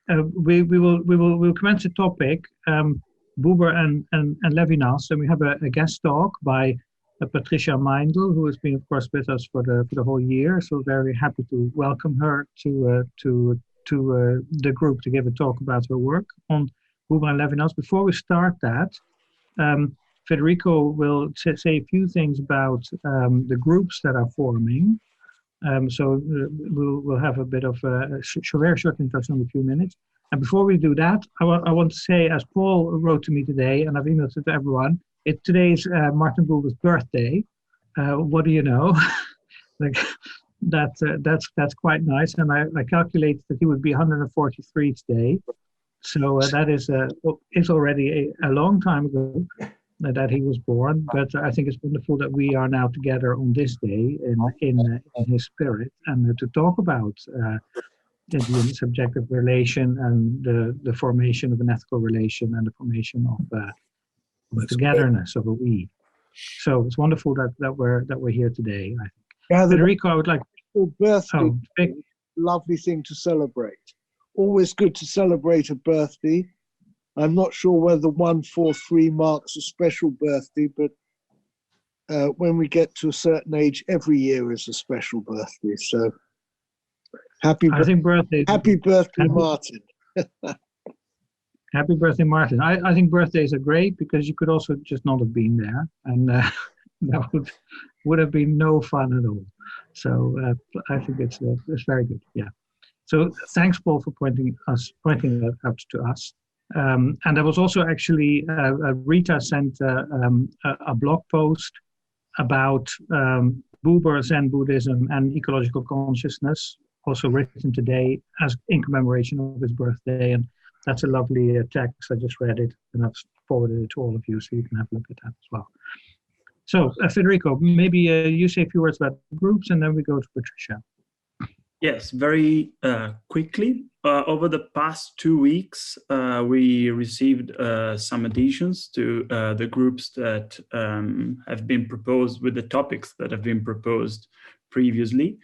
we'll commence the topic. Buber and Levinas, and we have a guest talk by Patricia Meindel, who has been, of course, with us for the whole year. So very happy to welcome her to the group to give a talk about her work on Buber and Levinas. Before we start that, Federico will say a few things about the groups that are forming. So we'll have a bit of a very short introduction in a few minutes. And before we do that, I want to say, as Paul wrote to me today, and I've emailed it to everyone, today is Martin Buber's birthday. What do you know? Like that's quite nice. And I calculated that he would be 143 today. So that is already a long time ago that he was born. But I think it's wonderful that we are now together on this day in his spirit and to talk about the subjective relation and the formation of an ethical relation and the formation of the togetherness of a we. So it's wonderful that we're here today. I think. Yeah, Federico, I would like. Birthday, lovely thing to celebrate. Always good to celebrate a birthday. I'm not sure whether 143 marks a special birthday, but when we get to a certain age, every year is a special birthday. So happy birthday, Martin. Happy birthday, Martin. I think birthdays are great because you could also just not have been there, and that would have been no fun at all. So I think it's very good. Yeah. So thanks, Paul, for pointing that out to us. And there was also actually Rita sent a blog post about Buber, Zen Buddhism, and ecological consciousness, also written today as in commemoration of his birthday. And that's a lovely text. I just read it and I've forwarded it to all of you so you can have a look at that as well. So Federico, maybe you say a few words about groups and then we go to Patricia. Yes, very quickly. Over the past 2 weeks, we received some additions to the groups that have been proposed with the topics that have been proposed previously.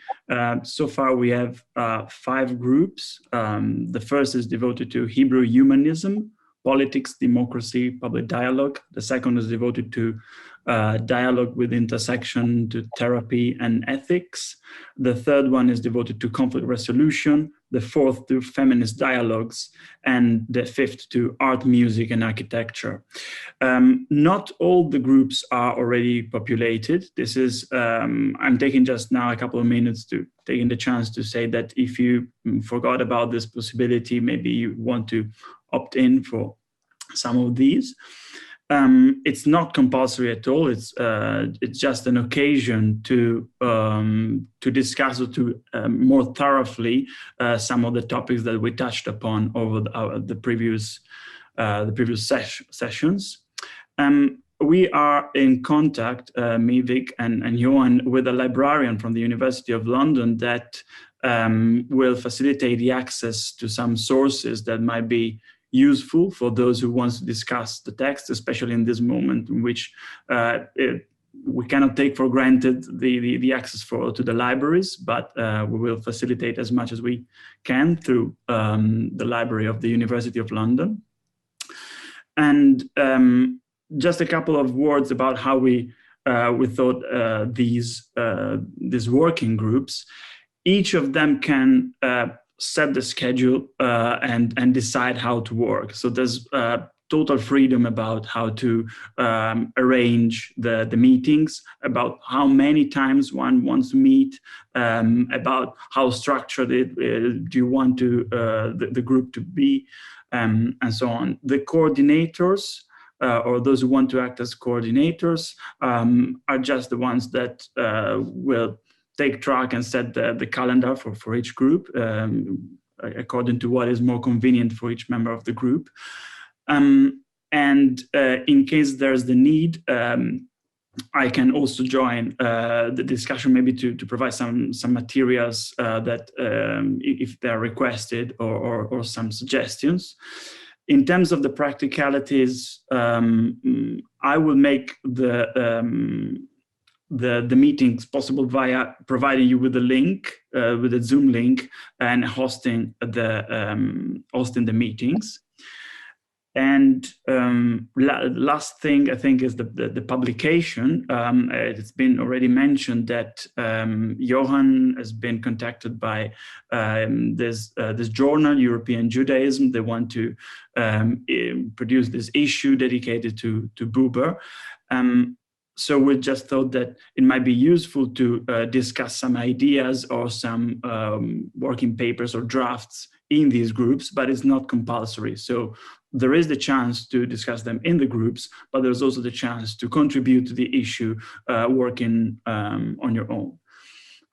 So far, we have 5 groups. The first is devoted to Hebrew humanism, politics, democracy, public dialogue. The second is devoted to dialogue with intersection to therapy and ethics. The third one is devoted to conflict resolution. The fourth to feminist dialogues, and the fifth to art, music, and architecture. Not all the groups are already populated. This is, I'm taking just now a couple of minutes to taking the chance to say that if you forgot about this possibility, maybe you want to opt in for some of these. It's not compulsory at all. It's just an occasion to discuss or to more thoroughly some of the topics that we touched upon over the previous sessions. We are in contact, me, Vic, and Johan, with a librarian from the University of London that will facilitate the access to some sources that might be useful for those who want to discuss the text, especially in this moment in which we cannot take for granted the access to the libraries, but we will facilitate as much as we can through the library of the University of London. And just a couple of words about how we thought these working groups. Each of them can set the schedule and decide how to work. So there's total freedom about how to arrange the meetings, about how many times one wants to meet, about how structured do you want the group to be, and so on. The coordinators, or those who want to act as coordinators, are just the ones that will take track and set the calendar for each group according to what is more convenient for each member of the group. And in case there's the need, I can also join the discussion, maybe to provide some materials that if they're requested, or some suggestions. In terms of the practicalities, I will make the meetings possible via providing you with a link, with a Zoom link, and hosting the meetings. And last thing I think is the publication. It's been already mentioned that Johan has been contacted by this journal, European Judaism. They want to produce this issue dedicated to Buber. So we just thought that it might be useful to discuss some ideas or some working papers or drafts in these groups, but it's not compulsory. So there is the chance to discuss them in the groups, but there's also the chance to contribute to the issue working on your own.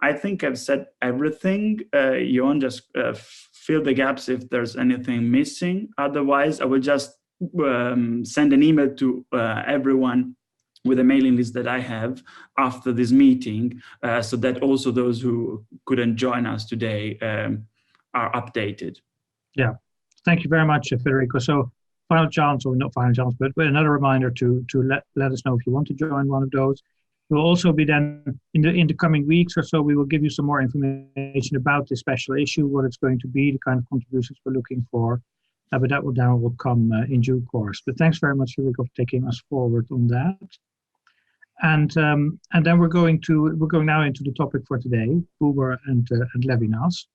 I think I've said everything. Johan, just fill the gaps if there's anything missing. Otherwise, I will just send an email to everyone with a mailing list that I have after this meeting, so that also those who couldn't join us today are updated. Yeah, thank you very much, Federico. So final chance, or not final chance, but another reminder to let us know if you want to join one of those. We'll also be then, in the coming weeks or so, we will give you some more information about this special issue, what it's going to be, the kind of contributions we're looking for. But that will come in due course. But thanks very much, Federico, for taking us forward on that. And then we're going now into the topic for today, Buber and Levinas.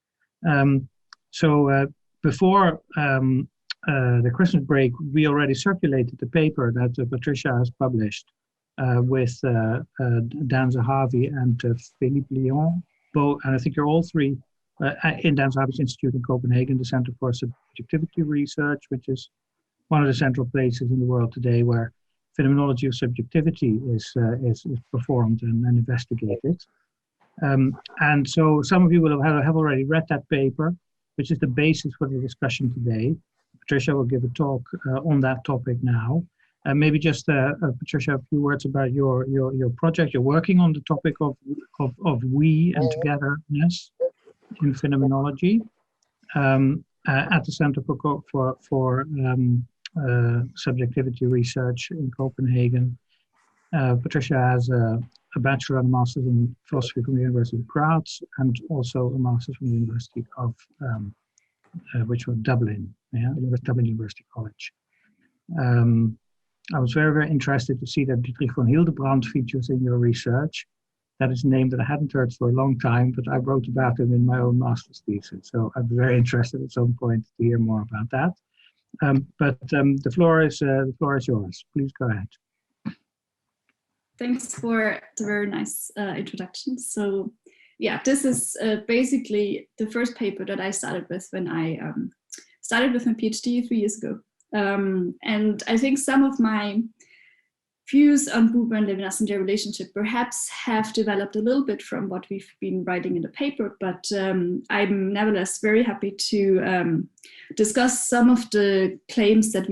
So before the Christmas break, we already circulated the paper that Patricia has published with Dan Zahavi and Philippe Lyon, both, and I think you're all three in Dan Zahavi's Institute in Copenhagen, the Center for Subjectivity Research, which is one of the central places in the world today where phenomenology of subjectivity is performed and investigated. And so some of you will have already read that paper, which is the basis for the discussion today. Patricia will give a talk on that topic now. Maybe just, Patricia, a few words about your project. You're working on the topic of we and togetherness in phenomenology at the Center for Subjectivity Research in Copenhagen. Patricia has a bachelor and a master's in philosophy from the University of Graz, and also a master's from the University of which was Dublin, Dublin University College. I was very, very interested to see that Dietrich von Hildebrand features in your research. That is a name that I hadn't heard for a long time, but I wrote about him in my own master's thesis. So I'm very interested at some point to hear more about that. But the floor is yours. Please go ahead. Thanks for the very nice introduction. So yeah, this is basically the first paper that I started with when I started with my PhD 3 years ago. And I think some of my views on Buber and Levinas and their relationship perhaps have developed a little bit from what we've been writing in the paper, but I'm nevertheless very happy to discuss some of the claims that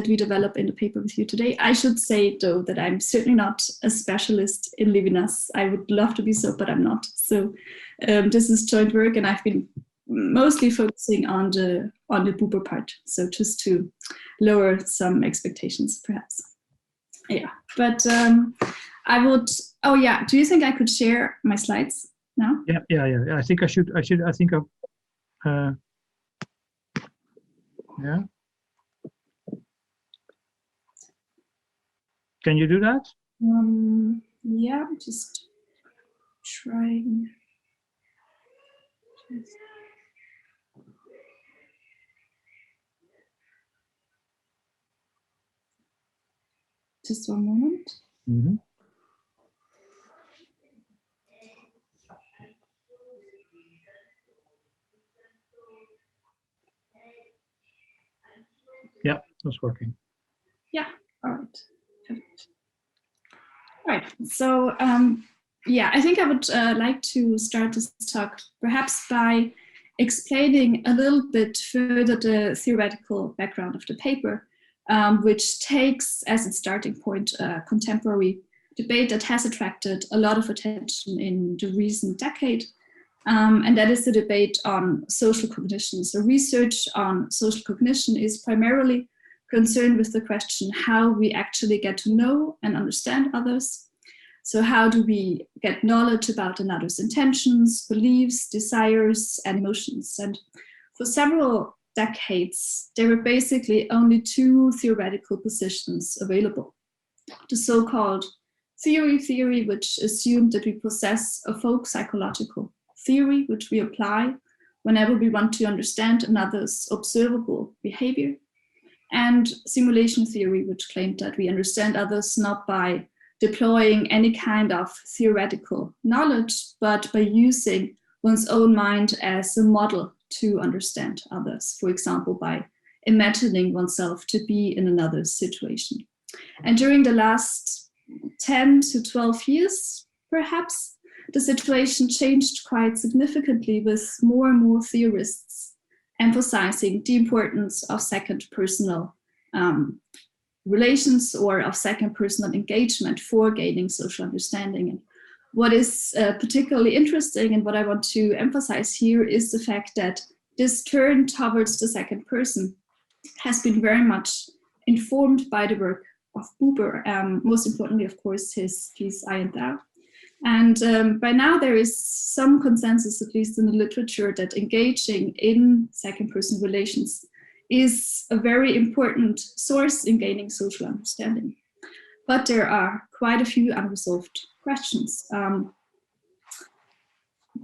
we develop in the paper with you today. I should say, though, that I'm certainly not a specialist in Levinas. I would love to be so, but I'm not. So this is joint work, and I've been mostly focusing on the Buber part. So just to lower some expectations, perhaps. Yeah, but I would. Oh yeah, do you think I could share my slides now? Yeah. I think I should. I think I've. Yeah. Can you do that? Yeah, just trying. Just one moment. Mm-hmm. Yeah, that's working. Yeah, all right. Perfect. All right, so yeah, I think I would like to start this talk perhaps by explaining a little bit further the theoretical background of the paper, which takes as its starting point a contemporary debate that has attracted a lot of attention in the recent decade, and that is the debate on social cognition. So research on social cognition is primarily concerned with the question how we actually get to know and understand others, So how do we get knowledge about another's intentions, beliefs, desires, and emotions? And for several decades, there were basically only two theoretical positions available. The so-called theory, which assumed that we possess a folk psychological theory, which we apply whenever we want to understand another's observable behavior, and simulation theory, which claimed that we understand others not by deploying any kind of theoretical knowledge, but by using one's own mind as a model to understand others, for example, by imagining oneself to be in another's situation. And during the last 10 to 12 years, perhaps, the situation changed quite significantly, with more and more theorists emphasizing the importance of second personal relations, or of second personal engagement for gaining social understanding. And what is particularly interesting, and what I want to emphasize here, is the fact that this turn towards the second person has been very much informed by the work of Buber, most importantly, of course, his piece Eidar. And by now there is some consensus, at least in the literature, that engaging in second-person relations is a very important source in gaining social understanding. But there are quite a few unresolved questions,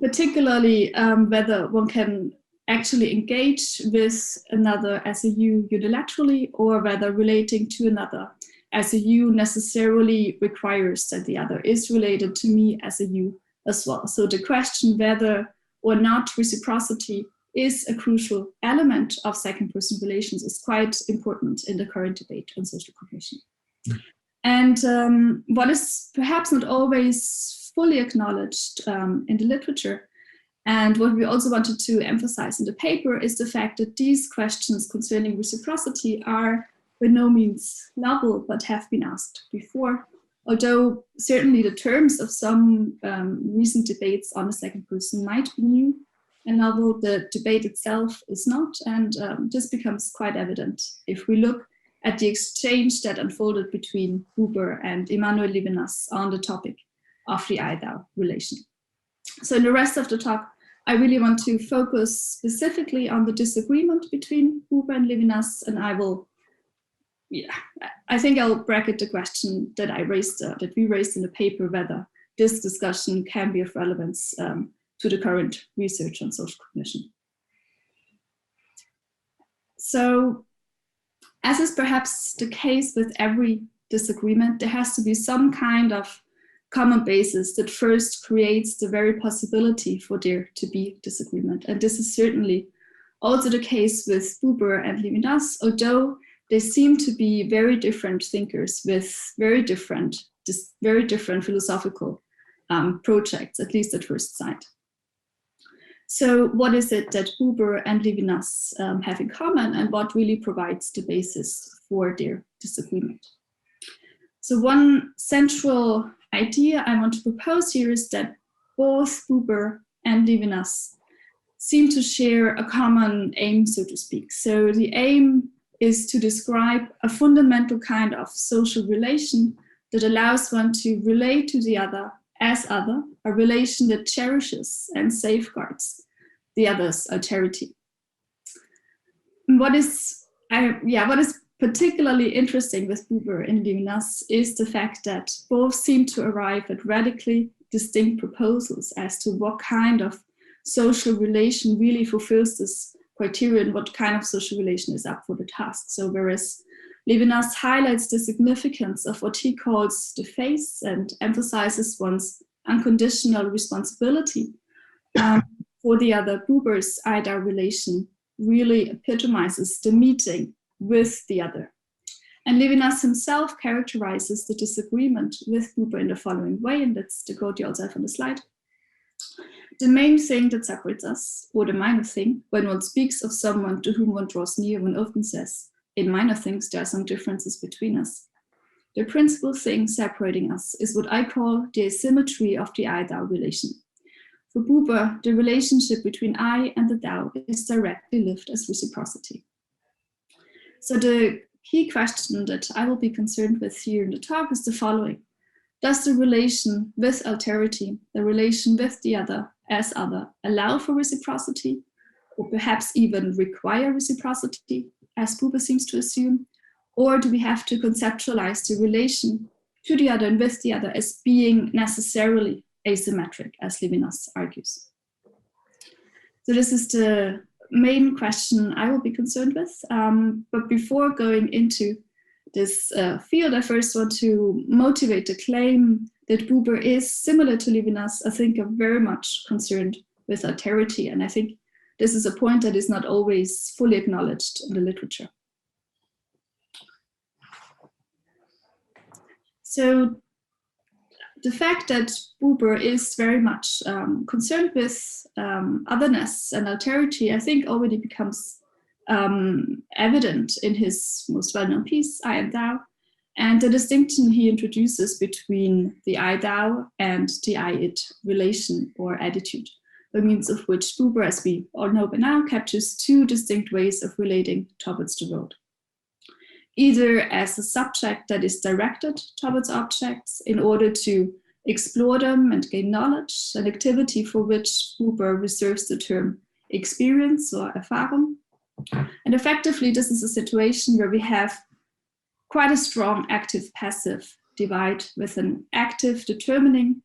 particularly whether one can actually engage with another as a you unilaterally, or whether relating to another as a you necessarily requires that the other is related to me as a you as well. So the question whether or not reciprocity is a crucial element of second-person relations is quite important in the current debate on social cognition. And what is perhaps not always fully acknowledged in the literature, and what we also wanted to emphasize in the paper, is the fact that these questions concerning reciprocity are by no means novel, but have been asked before, although certainly the terms of some recent debates on the second person might be new and novel. The debate itself is not, and this becomes quite evident if we look at the exchange that unfolded between Buber and Emanuel Levinas on the topic of the Eidar relation. So in the rest of the talk, I really want to focus specifically on the disagreement between Buber and Levinas, and I think I'll bracket the question that we raised in the paper, whether this discussion can be of relevance to the current research on social cognition. So, as is perhaps the case with every disagreement, there has to be some kind of common basis that first creates the very possibility for there to be disagreement. And this is certainly also the case with Buber and Levinas, although they seem to be very different thinkers with very different philosophical projects, at least at first sight. So what is it that Buber and Levinas have in common, and what really provides the basis for their disagreement? So one central idea I want to propose here is that both Buber and Levinas seem to share a common aim, so to speak. So the aim is to describe a fundamental kind of social relation that allows one to relate to the other as other, a relation that cherishes and safeguards the other's alterity. What is particularly interesting with Buber and Levinas is the fact that both seem to arrive at radically distinct proposals as to what kind of social relation really fulfills this criterion, what kind of social relation is up for the task. So whereas Levinas highlights the significance of what he calls the face and emphasizes one's unconditional responsibility, for the other, Buber's Eidar relation really epitomizes the meeting with the other. And Levinas himself characterizes the disagreement with Buber in the following way, and that's the quote you also have on the slide. The main thing that separates us, or the minor thing, when one speaks of someone to whom one draws near, one often says, in minor things there are some differences between us. The principal thing separating us is what I call the asymmetry of the I-thou relation. For Buber, the relationship between I and the thou is directly lived as reciprocity. So the key question that I will be concerned with here in the talk is the following. Does the relation with alterity, the relation with the other as other, allow for reciprocity, or perhaps even require reciprocity, as Buber seems to assume? Or do we have to conceptualize the relation to the other and with the other as being necessarily asymmetric, as Levinas argues? So this is the main question I will be concerned with. But before going into this field, I first want to motivate the claim that Buber is, similar to Levinas, I think, very much concerned with alterity. And I think this is a point that is not always fully acknowledged in the literature. So the fact that Buber is very much concerned with otherness and alterity, I think already becomes evident in his most well-known piece, I and Thou, and the distinction he introduces between the I-Thou and the I-It relation or attitude, by means of which Buber, as we all know by now, captures two distinct ways of relating towards the world. Either as a subject that is directed towards objects in order to explore them and gain knowledge, an activity for which Buber reserves the term experience or Erfahrung. And effectively, this is a situation where we have quite a strong active-passive divide, with an active determining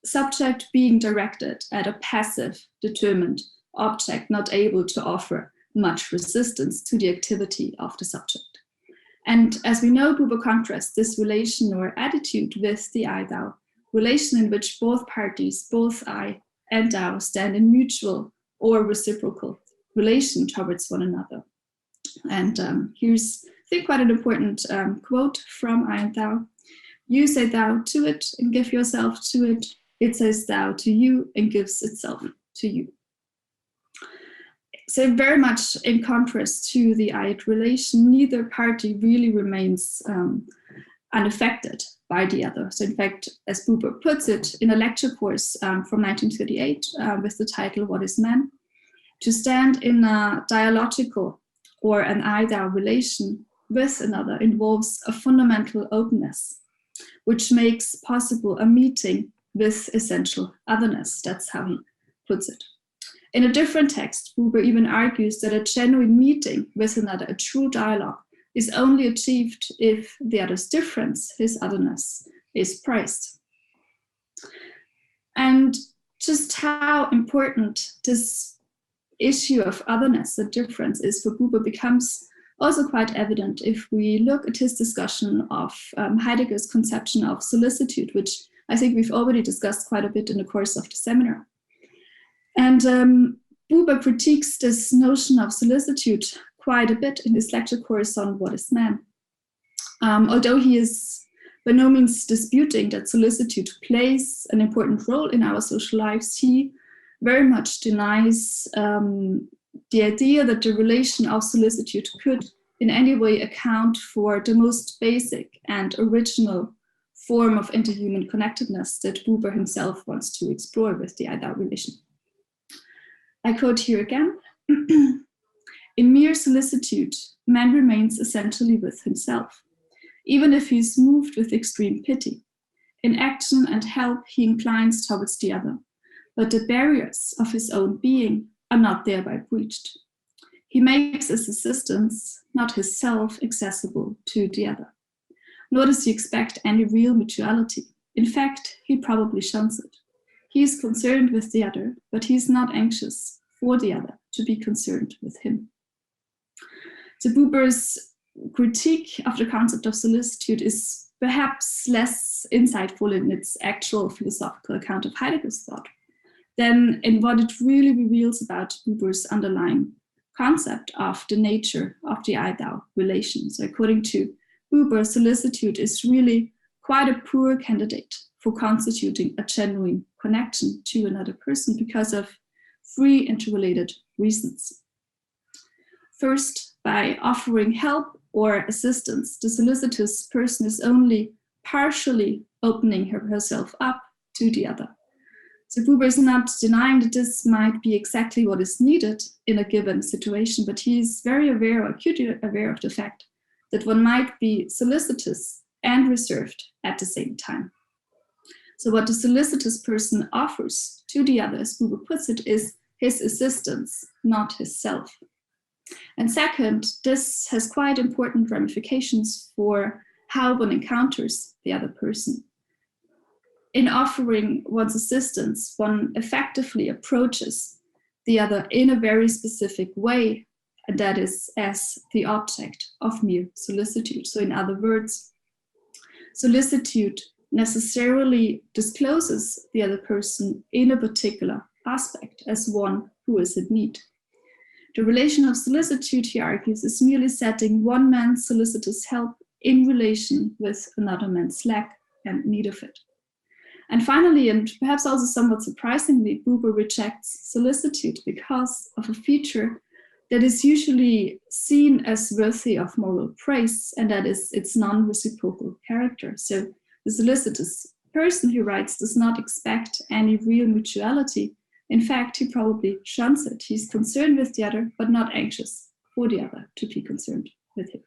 subject being directed at a passive determined object, not able to offer much resistance to the activity of the subject. And as we know, Buber contrasts this relation or attitude with the I-Thou relation, in which both parties, both I and Thou, stand in mutual or reciprocal relation towards one another. And here's, I think, quite an important quote from I and Thou. You say thou to it and give yourself to it. It says thou to you and gives itself to you. So very much in contrast to the I-It relation, neither party really remains unaffected by the other. So in fact, as Buber puts it in a lecture course from 1938 with the title, What is Man? To stand in a dialogical or an I-Thou relation with another involves a fundamental openness, which makes possible a meeting with essential otherness. That's how he puts it. In a different text, Buber even argues that a genuine meeting with another, a true dialogue, is only achieved if the other's difference, his otherness, is praised. And just how important this issue of otherness, the difference, is for Buber becomes also quite evident if we look at his discussion of Heidegger's conception of solicitude, which I think we've already discussed quite a bit in the course of the seminar. And Buber critiques this notion of solicitude quite a bit in his lecture course on What is Man. Although he is by no means disputing that solicitude plays an important role in our social lives, he very much denies the idea that the relation of solicitude could in any way account for the most basic and original form of interhuman connectedness that Buber himself wants to explore with the I-Thou relation. I quote here again, in mere solicitude, man remains essentially with himself, even if he is moved with extreme pity. In action and help, he inclines towards the other, but the barriers of his own being are not thereby breached. He makes his assistance, not his self, accessible to the other. Nor does he expect any real mutuality. In fact, he probably shuns it. He is concerned with the other, but he is not anxious for the other to be concerned with him. So Buber's critique of the concept of solicitude is perhaps less insightful in its actual philosophical account of Heidegger's thought than in what it really reveals about Buber's underlying concept of the nature of the I-Thou relation. So according to Buber, solicitude is really quite a poor candidate for constituting a genuine connection to another person because of three interrelated reasons. First, by offering help or assistance, the solicitous person is only partially opening herself up to the other. So Buber is not denying that this might be exactly what is needed in a given situation, but he is very aware, or acutely aware of the fact that one might be solicitous and reserved at the same time. So what the solicitous person offers to the other, as Buber puts it, is his assistance, not his self. And second, this has quite important ramifications for how one encounters the other person. In offering one's assistance, one effectively approaches the other in a very specific way, and that is as the object of mere solicitude. So in other words, solicitude necessarily discloses the other person in a particular aspect as one who is in need. The relation of solicitude, he argues, is merely setting one man's solicitous help in relation with another man's lack and need of it. And finally, and perhaps also somewhat surprisingly, Buber rejects solicitude because of a feature that is usually seen as worthy of moral praise, and that is its non-reciprocal character. So the solicitous person, he writes, does not expect any real mutuality. In fact, he probably shuns it. He's concerned with the other, but not anxious for the other to be concerned with him.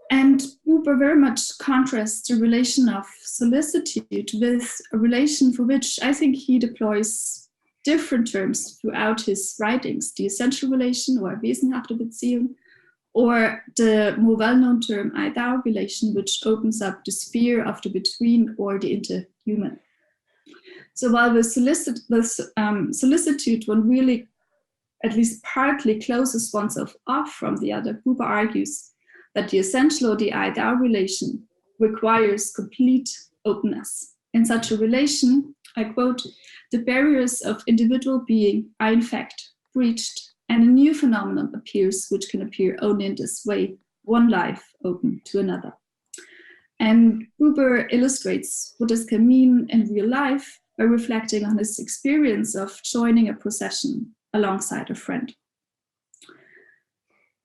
And Buber very much contrasts the relation of solicitude with a relation for which I think he deploys different terms throughout his writings, the essential relation or wesenhafte Beziehung, or the more well-known term Eidar relation, which opens up the sphere of the between or the interhuman. So while with solicitude, one really at least partly closes oneself off from the other, Buber argues that the essential or the Eidar relation requires complete openness. In such a relation, I quote, "The barriers of individual being are in fact breached, and a new phenomenon appears, which can appear only in this way, one life open to another." And Buber illustrates what this can mean in real life by reflecting on his experience of joining a procession alongside a friend.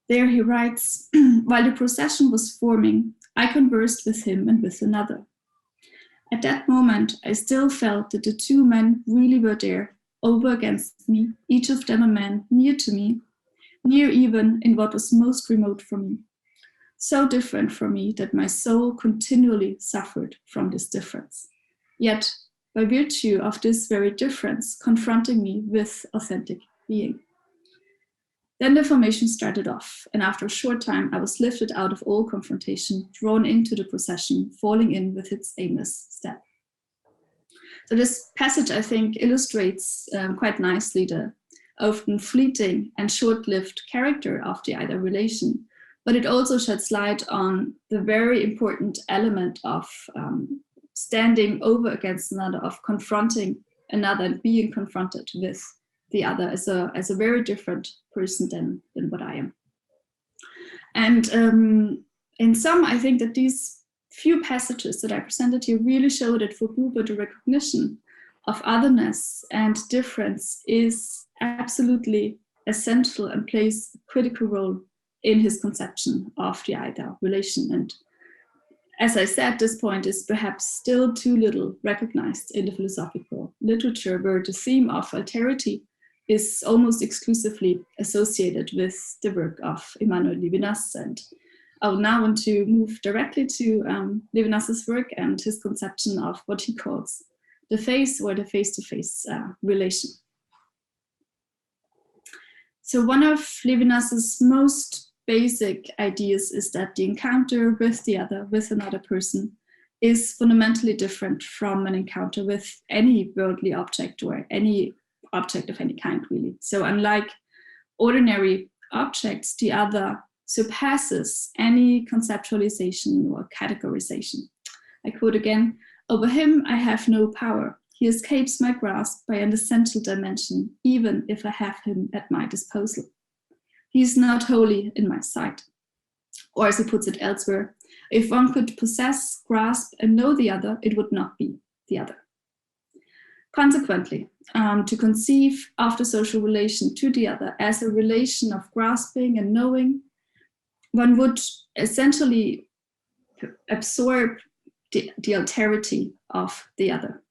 There he writes, "While the procession was forming, I conversed with him and with another. At that moment, I still felt that the two men really were there, over against me, each of them a man near to me, near even in what was most remote from me, so different from me that my soul continually suffered from this difference, yet by virtue of this very difference confronting me with authentic being. Then the formation started off, and after a short time I was lifted out of all confrontation, drawn into the procession, falling in with its aimless step." So this passage, I think, illustrates quite nicely the often fleeting and short-lived character of the Eidar relation, but it also sheds light on the very important element of standing over against another, of confronting another and being confronted with the other as a very different person than what I am. And in sum, I think that these few passages that I presented here really show that for Buber, the recognition of otherness and difference is absolutely essential and plays a critical role in his conception of the Eidar relation. And as I said, this point is perhaps still too little recognized in the philosophical literature, where the theme of alterity is almost exclusively associated with the work of Emanuel Levinas. And I will now want to move directly to Levinas's work and his conception of what he calls the face or the face-to-face relation. So one of Levinas's most basic ideas is that the encounter with the other, with another person, is fundamentally different from an encounter with any worldly object or any object of any kind, really. So unlike ordinary objects, the other surpasses any conceptualization or categorization. I quote again, "Over him I have no power. He escapes my grasp by an essential dimension, even if I have him at my disposal. He is not wholly in my sight." Or as he puts it elsewhere, "If one could possess, grasp, and know the other, it would not be the other." Consequently, to conceive of the social relation to the other as a relation of grasping and knowing, one would essentially absorb the alterity of the other.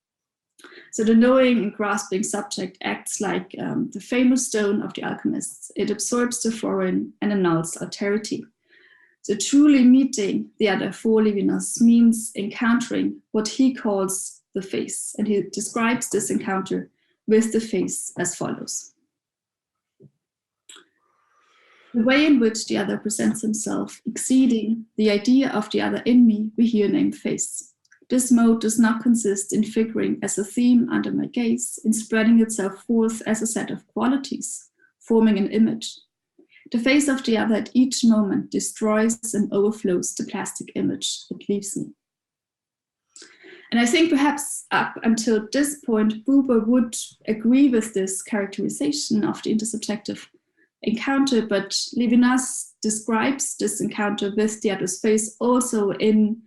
So the knowing and grasping subject acts like the famous stone of the alchemists. It absorbs the foreign and annuls alterity. So truly meeting the other for Levinas means encountering what he calls the face. And he describes this encounter with the face as follows. The way in which the other presents himself, exceeding the idea of the other in me, we here name face. This mode does not consist in figuring as a theme under my gaze, in spreading itself forth as a set of qualities, forming an image. The face of the other at each moment destroys and overflows the plastic image that leaves me. And I think perhaps up until this point, Buber would agree with this characterization of the intersubjective encounter, but Levinas describes this encounter with the other's face also in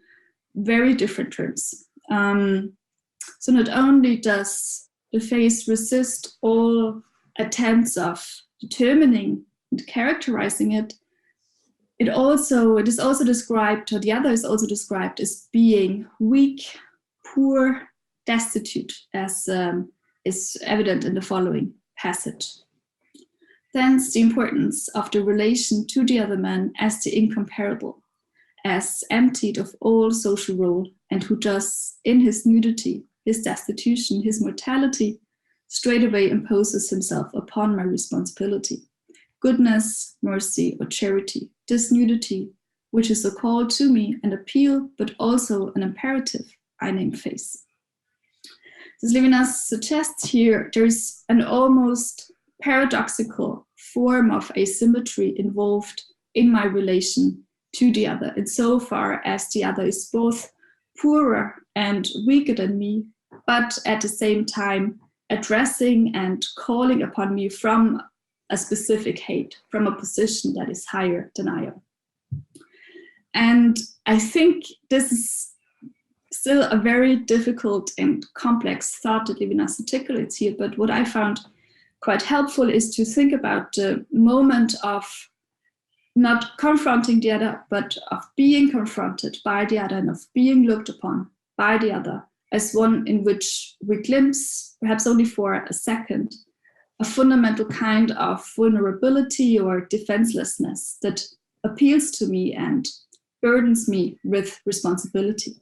very different terms. So not only does the face resist all attempts of determining and characterizing it, it is also described, or the other is also described as being weak, poor, destitute, as is evident in the following passage. Thence the importance of the relation to the other man as the incomparable, as emptied of all social role, and who does, in his nudity, his destitution, his mortality, straightway imposes himself upon my responsibility. Goodness, mercy, or charity, this nudity, which is a call to me, an appeal, but also an imperative, I name face. As Levinas suggests here, there is an almost paradoxical form of asymmetry involved in my relation to the other, insofar as the other is both poorer and weaker than me, but at the same time addressing and calling upon me from a specific height, from a position that is higher than I am. And I think this is still a very difficult and complex thought that Levinas articulates here, but what I found quite helpful is to think about the moment of not confronting the other, but of being confronted by the other and of being looked upon by the other as one in which we glimpse, perhaps only for a second, a fundamental kind of vulnerability or defenselessness that appeals to me and burdens me with responsibility.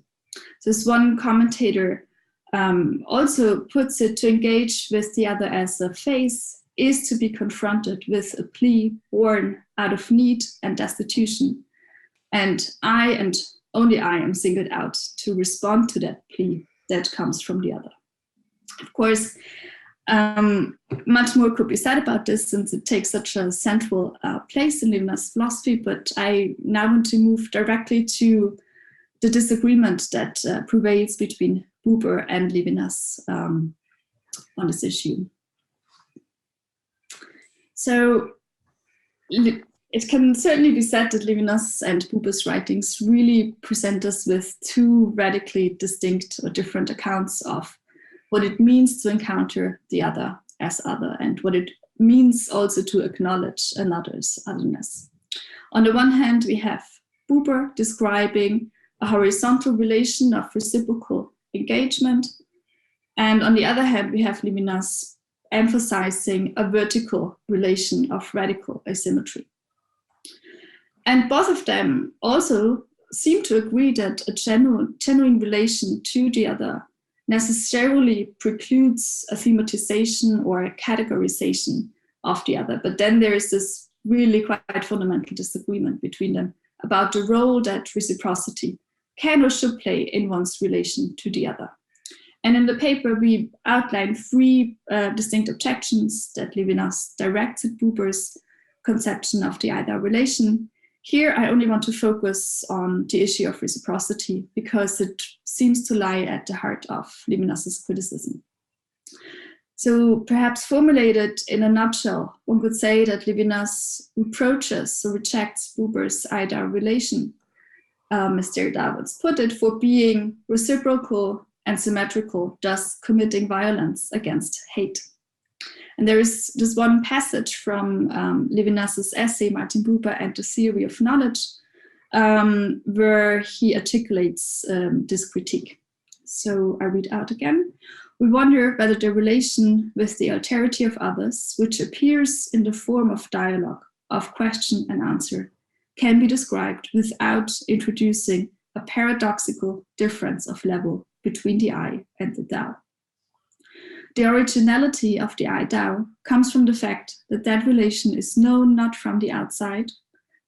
So as one commentator also puts it, to engage with the other as a face is to be confronted with a plea born out of need and destitution. And I, and only I, am singled out to respond to that plea that comes from the other. Of course, much more could be said about this since it takes such a central place in Levinas' philosophy, but I now want to move directly to the disagreement that prevails between Buber and Levinas on this issue. So it can certainly be said that Levinas and Buber's writings really present us with two radically distinct or different accounts of what it means to encounter the other as other and what it means also to acknowledge another's otherness. On the one hand, we have Buber describing a horizontal relation of reciprocal engagement. And on the other hand, we have Levinas emphasizing a vertical relation of radical asymmetry. And both of them also seem to agree that a genuine relation to the other necessarily precludes a thematization or a categorization of the other. But then there is this really quite fundamental disagreement between them about the role that reciprocity can or should play in one's relation to the other. And in the paper, we outline three distinct objections that Levinas directs at Buber's conception of the Eidar relation. Here, I only want to focus on the issue of reciprocity because it seems to lie at the heart of Levinas' criticism. So perhaps formulated in a nutshell, one could say that Levinas reproaches or rejects Buber's Eidar relation, as Eidar once put it, for being reciprocal and symmetrical, thus committing violence against hate. And there is this one passage from Levinas' essay, Martin Buber and the Theory of Knowledge, where he articulates this critique. So I read out again. We wonder whether the relation with the alterity of others, which appears in the form of dialogue, of question and answer, can be described without introducing a paradoxical difference of level between the I and the thou. The originality of the I-thou comes from the fact that that relation is known not from the outside,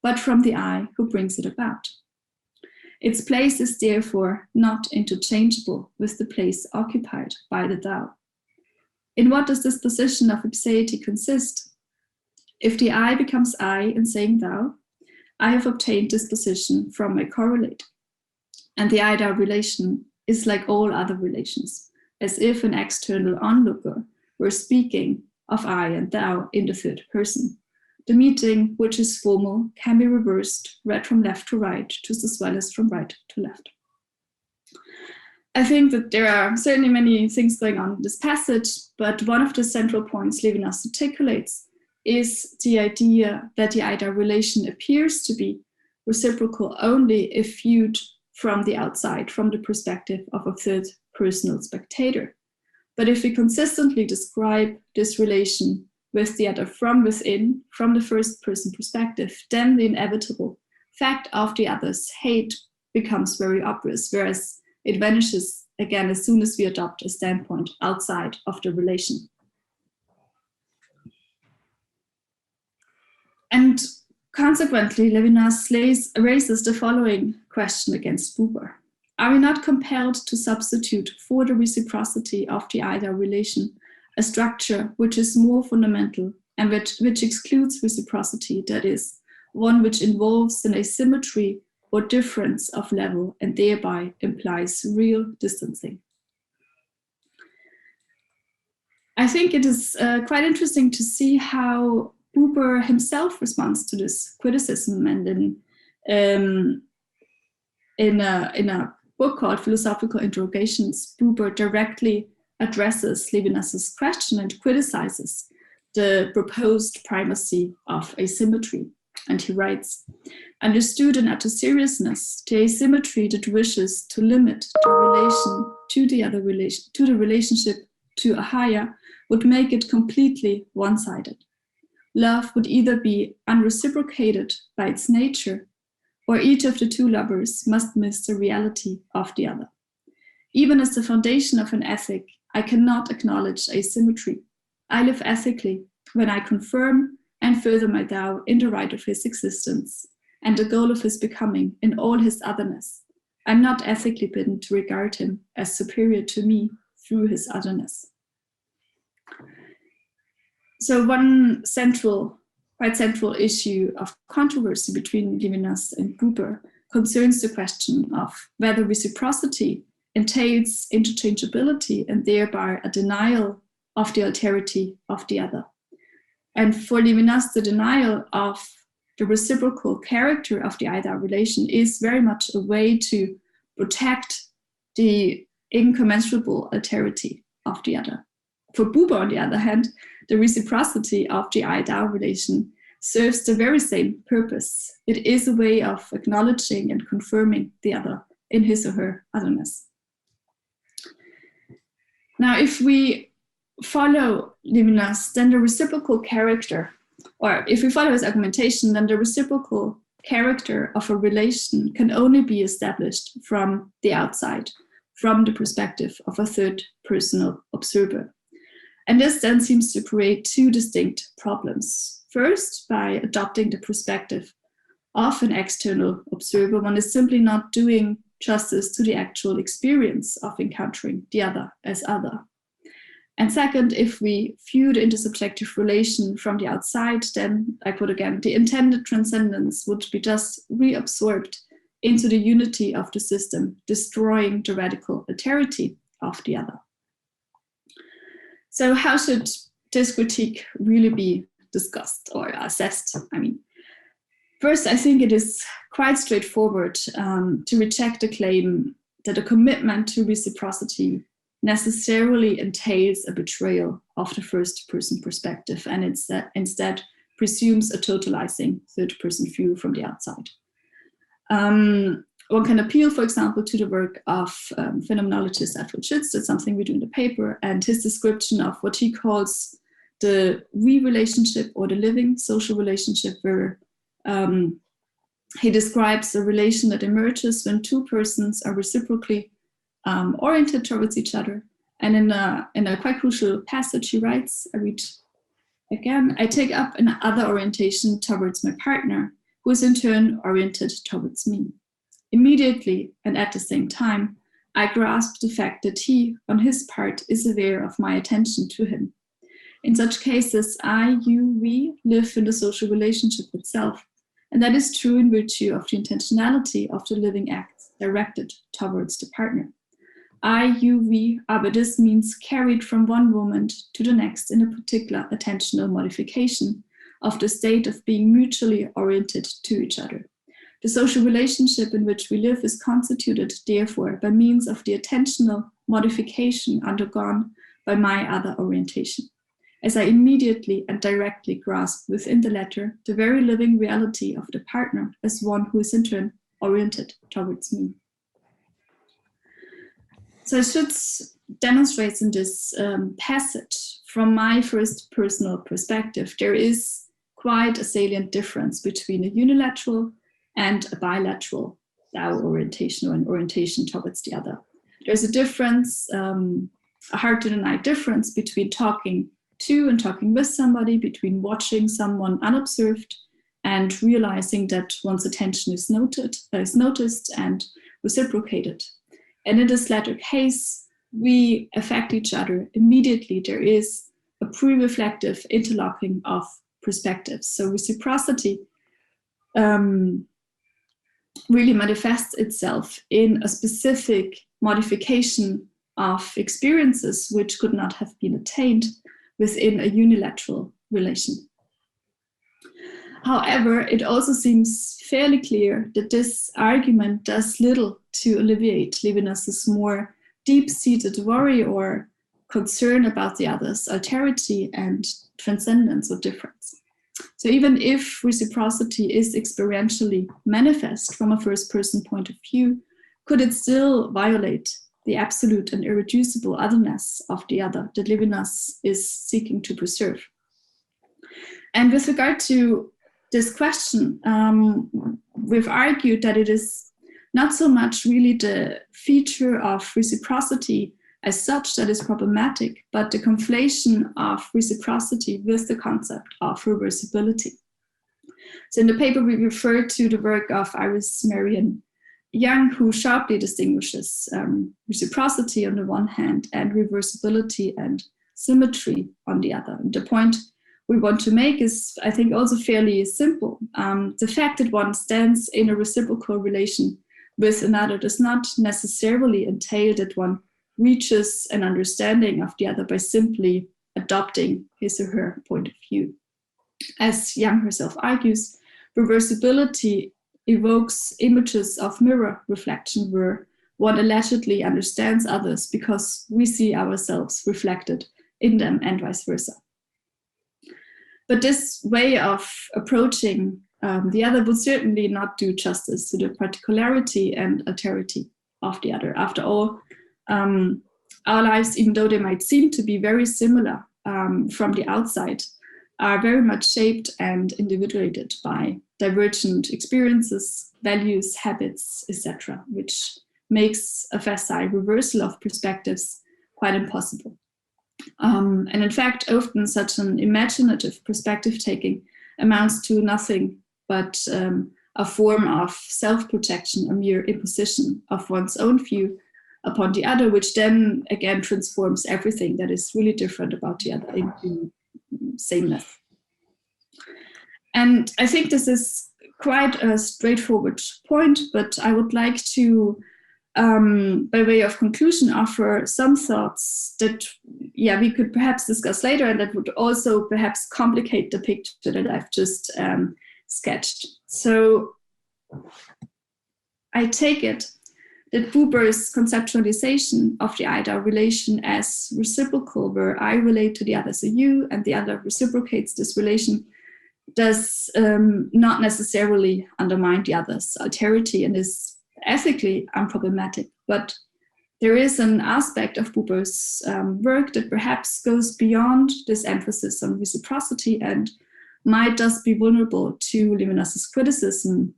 but from the I who brings it about. Its place is therefore not interchangeable with the place occupied by the thou. In what does this position of ipseity consist? If the I becomes I in saying thou, I have obtained this position from my correlate. And the I-thou relation is like all other relations, as if an external onlooker were speaking of I and thou in the third person. The meeting, which is formal, can be reversed, read from left to right, just as well as from right to left. I think that there are certainly many things going on in this passage, but one of the central points Levinas articulates is the idea that the I-thou relation appears to be reciprocal only if viewed from the outside, from the perspective of a third personal spectator. But if we consistently describe this relation with the other from within, from the first person perspective, then the inevitable fact of the other's hate becomes very obvious, whereas it vanishes again as soon as we adopt a standpoint outside of the relation. And consequently, Levinas raises the following question against Buber. Are we not compelled to substitute for the reciprocity of the I-thou relation a structure which is more fundamental and which excludes reciprocity, that is, one which involves an asymmetry or difference of level and thereby implies real distancing? I think it is quite interesting to see how Buber himself responds to this criticism, and in a book called Philosophical Interrogations, Buber directly addresses Levinas's question and criticizes the proposed primacy of asymmetry. And he writes, understood in utter seriousness, the asymmetry that wishes to limit the relation to the other relation, to the relationship to a higher, would make it completely one-sided. Love would either be unreciprocated by its nature, or each of the two lovers must miss the reality of the other. Even as the foundation of an ethic, I cannot acknowledge asymmetry. I live ethically when I confirm and further my thou in the right of his existence and the goal of his becoming in all his otherness. I'm not ethically bidden to regard him as superior to me through his otherness. So one quite central issue of controversy between Levinas and Buber concerns the question of whether reciprocity entails interchangeability and thereby a denial of the alterity of the other. And for Levinas, the denial of the reciprocal character of the I-thou relation is very much a way to protect the incommensurable alterity of the other. For Buber, on the other hand, the reciprocity of the I-thou relation serves the very same purpose. It is a way of acknowledging and confirming the other in his or her otherness. Now, if we follow Levinas, then the reciprocal character, or if we follow his argumentation, then the reciprocal character of a relation can only be established from the outside, from the perspective of a third personal observer. And this then seems to create two distinct problems. First, by adopting the perspective of an external observer, one is simply not doing justice to the actual experience of encountering the other as other. And second, if we view the intersubjective relation from the outside, then, I quote again, the intended transcendence would be just reabsorbed into the unity of the system, destroying the radical alterity of the other. So how should this critique really be discussed or assessed? I mean, first, I think it is quite straightforward to reject the claim that a commitment to reciprocity necessarily entails a betrayal of the first person perspective and instead presumes a totalizing third person view from the outside. one can appeal, for example, to the work of phenomenologist Alfred Schütz. That's something we do in the paper, and his description of what he calls the we-relationship, or the living social relationship, where he describes a relation that emerges when two persons are reciprocally oriented towards each other. And in a quite crucial passage, he writes, I read again, I take up an other orientation towards my partner, who is in turn oriented towards me. Immediately, and at the same time, I grasp the fact that he, on his part, is aware of my attention to him. In such cases, I, you, we live in the social relationship itself, and that is true in virtue of the intentionality of the living acts directed towards the partner. I, you, we are by this means carried from one moment to the next in a particular attentional modification of the state of being mutually oriented to each other. The social relationship in which we live is constituted, therefore, by means of the attentional modification undergone by my other orientation, as I immediately and directly grasp within the latter the very living reality of the partner as one who is in turn oriented towards me. So Schütz demonstrates in this passage, from my first personal perspective, there is quite a salient difference between a unilateral and a bilateral Tao orientation, or an orientation towards the other. There's a difference, a hard to deny difference between talking to and talking with somebody, between watching someone unobserved and realizing that one's attention is noticed and reciprocated. And in this latter case, we affect each other immediately. There is a pre-reflective interlocking of perspectives. So reciprocity really manifests itself in a specific modification of experiences which could not have been attained within a unilateral relation. However, it also seems fairly clear that this argument does little to alleviate Levinas's more deep-seated worry or concern about the other's alterity and transcendence or difference. So even if reciprocity is experientially manifest from a first-person point of view, could it still violate the absolute and irreducible otherness of the other that Levinas is seeking to preserve? And with regard to this question, we've argued that it is not so much really the feature of reciprocity as such that is problematic, but the conflation of reciprocity with the concept of reversibility. So in the paper, we refer to the work of Iris Marion Young, who sharply distinguishes reciprocity on the one hand and reversibility and symmetry on the other. And the point we want to make is, I think, also fairly simple. The fact that one stands in a reciprocal relation with another does not necessarily entail that one reaches an understanding of the other by simply adopting his or her point of view. As Young herself argues, reversibility evokes images of mirror reflection where one allegedly understands others because we see ourselves reflected in them and vice versa. But this way of approaching the other would certainly not do justice to the particularity and alterity of the other. After all, our lives, even though they might seem to be very similar from the outside, are very much shaped and individuated by divergent experiences, values, habits, etc., which makes a facile reversal of perspectives quite impossible. And in fact, often such an imaginative perspective taking amounts to nothing but a form of self-protection, a mere imposition of one's own view upon the other, which then again transforms everything that is really different about the other into sameness. And I think this is quite a straightforward point, but I would like to, by way of conclusion, offer some thoughts that, we could perhaps discuss later, and that would also perhaps complicate the picture that I've just sketched. So I take it that Buber's conceptualization of the Eidar relation as reciprocal, where I relate to the other as a you and the other reciprocates this relation, does not necessarily undermine the other's alterity and is ethically unproblematic, but there is an aspect of Buber's work that perhaps goes beyond this emphasis on reciprocity and might thus be vulnerable to Levinas's criticism,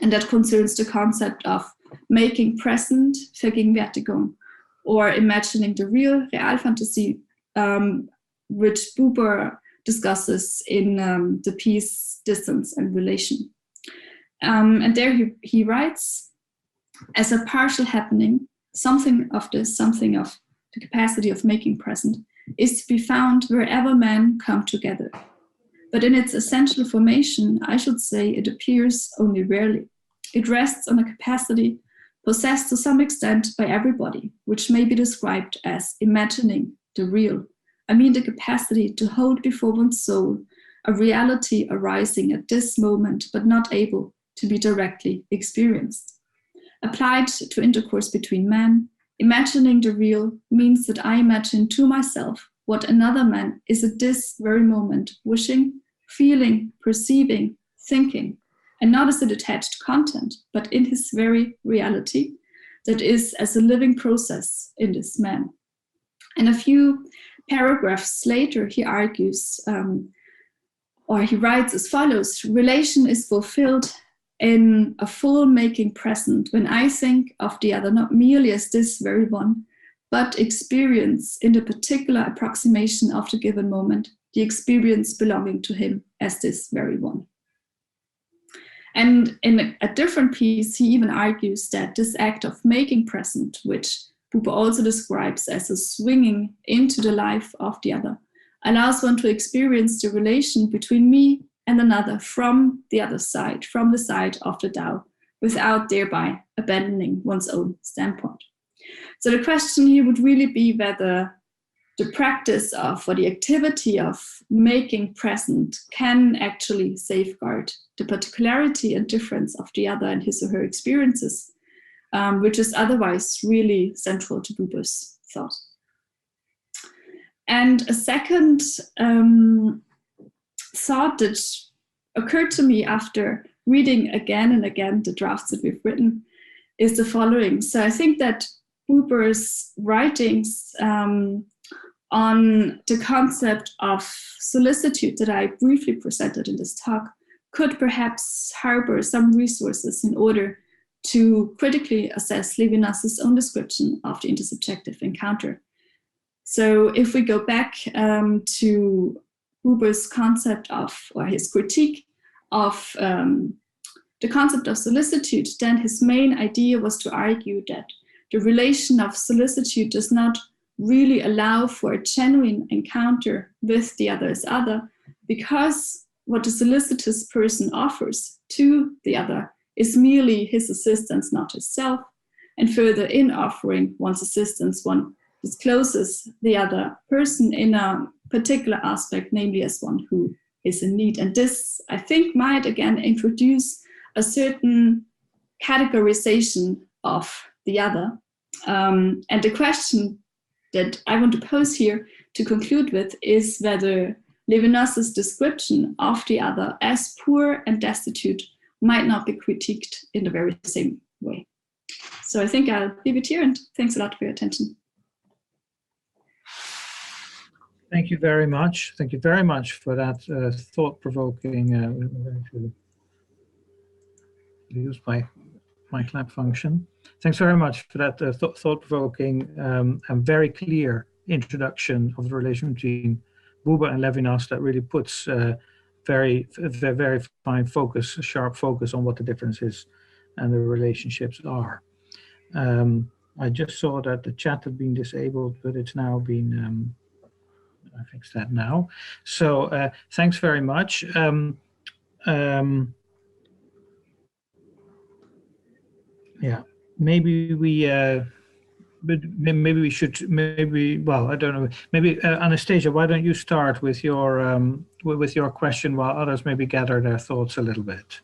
and that concerns the concept of making present Vergegenwärtigung, or imagining the real, Realfantasie, which Buber discusses in the piece Distance and Relation. And there he writes, as a partial happening, something of the capacity of making present is to be found wherever men come together. But in its essential formation, I should say it appears only rarely. It rests on a capacity possessed to some extent by everybody, which may be described as imagining the real. I mean the capacity to hold before one's soul a reality arising at this moment, but not able to be directly experienced. Applied to intercourse between men, imagining the real means that I imagine to myself what another man is at this very moment wishing, feeling, perceiving, thinking, and not as a detached content, but in his very reality, that is as a living process in this man. And a few paragraphs later, he argues, or he writes as follows: relation is fulfilled in a full making present when I think of the other not merely as this very one, but experience in the particular approximation of the given moment, the experience belonging to him as this very one. And in a different piece, he even argues that this act of making present, which Buber also describes as a swinging into the life of the other, allows one to experience the relation between me and another from the other side, from the side of the Tao, without thereby abandoning one's own standpoint. So the question here would really be whether the practice of, or the activity of making present can actually safeguard the particularity and difference of the other and his or her experiences, which is otherwise really central to Buber's thought. And a second thought that occurred to me after reading again and again the drafts that we've written is the following. So I think that Buber's writings on the concept of solicitude that I briefly presented in this talk could perhaps harbor some resources in order to critically assess Levinas's own description of the intersubjective encounter. So if we go back to Buber's concept of, or his critique of the concept of solicitude, then his main idea was to argue that the relation of solicitude does not really allow for a genuine encounter with the other as other, because what the solicitous person offers to the other is merely his assistance, not his self. And further, in offering one's assistance, one discloses the other person in a particular aspect, namely as one who is in need. And this, I think, might again introduce a certain categorization of the other. And the question that I want to pose here to conclude with is whether Levinas's description of the other as poor and destitute might not be critiqued in the very same way. So I think I'll leave it here, and thanks a lot for your attention. Thank you very much. Thank you very much for that thought-provoking. Use my clap function. Thanks very much for that thought-provoking and very clear introduction of the relation between Buber and Levinas that really puts very fine focus, sharp focus on what the differences and the relationships are. I just saw that the chat had been disabled, but it's now been, I fixed that now. So thanks very much. Yeah, maybe we, but maybe we should, well, I don't know. Maybe Anastasia, why don't you start with your question while others maybe gather their thoughts a little bit,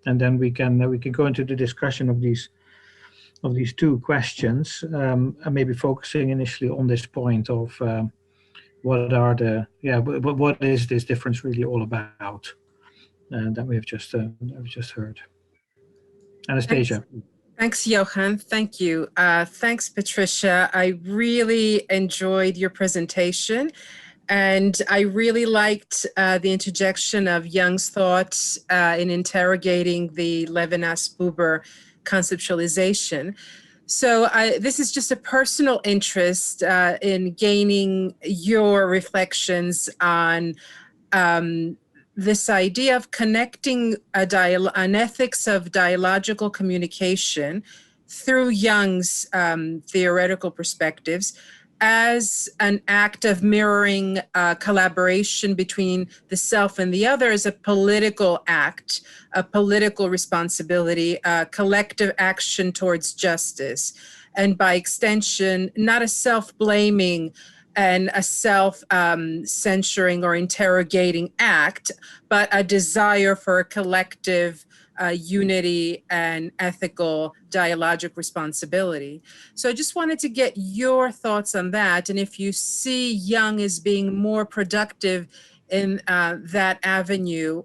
and then we can go into the discussion of these two questions, and maybe focusing initially on this point of what is this difference really all about, that we've just heard. Anastasia. Thanks, Johan. Thank you. Thanks, Patricia. I really enjoyed your presentation. And I really liked the interjection of Jung's thoughts in interrogating the Levinas-Buber conceptualization. So this is just a personal interest in gaining your reflections on this idea of connecting an ethics of dialogical communication through Jung's theoretical perspectives as an act of mirroring collaboration between the self and the other as a political act, a political responsibility, a collective action towards justice, and by extension, not a self-blaming and a self-censoring or interrogating act, but a desire for a collective unity and ethical dialogic responsibility. So I just wanted to get your thoughts on that, and if you see Jung as being more productive in that avenue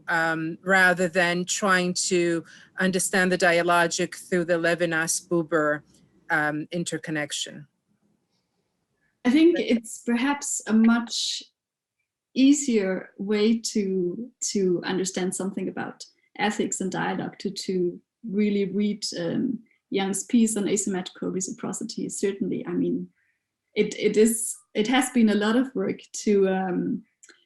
rather than trying to understand the dialogic through the Levinas-Buber interconnection. I think it's perhaps a much easier way to understand something about ethics and dialogue to really read Jung's piece on asymmetrical reciprocity. Certainly, I mean, it has been a lot of work to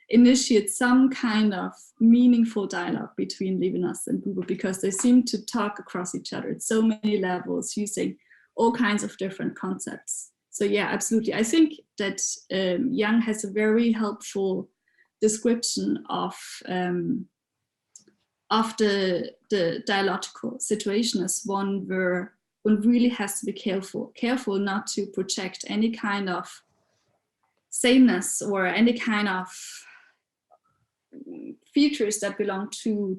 initiate some kind of meaningful dialogue between Levinas and Buber, because they seem to talk across each other at so many levels, using all kinds of different concepts. So yeah, absolutely. I think that Jung has a very helpful description of the dialogical situation as one where one really has to be careful not to project any kind of sameness or any kind of features that belong to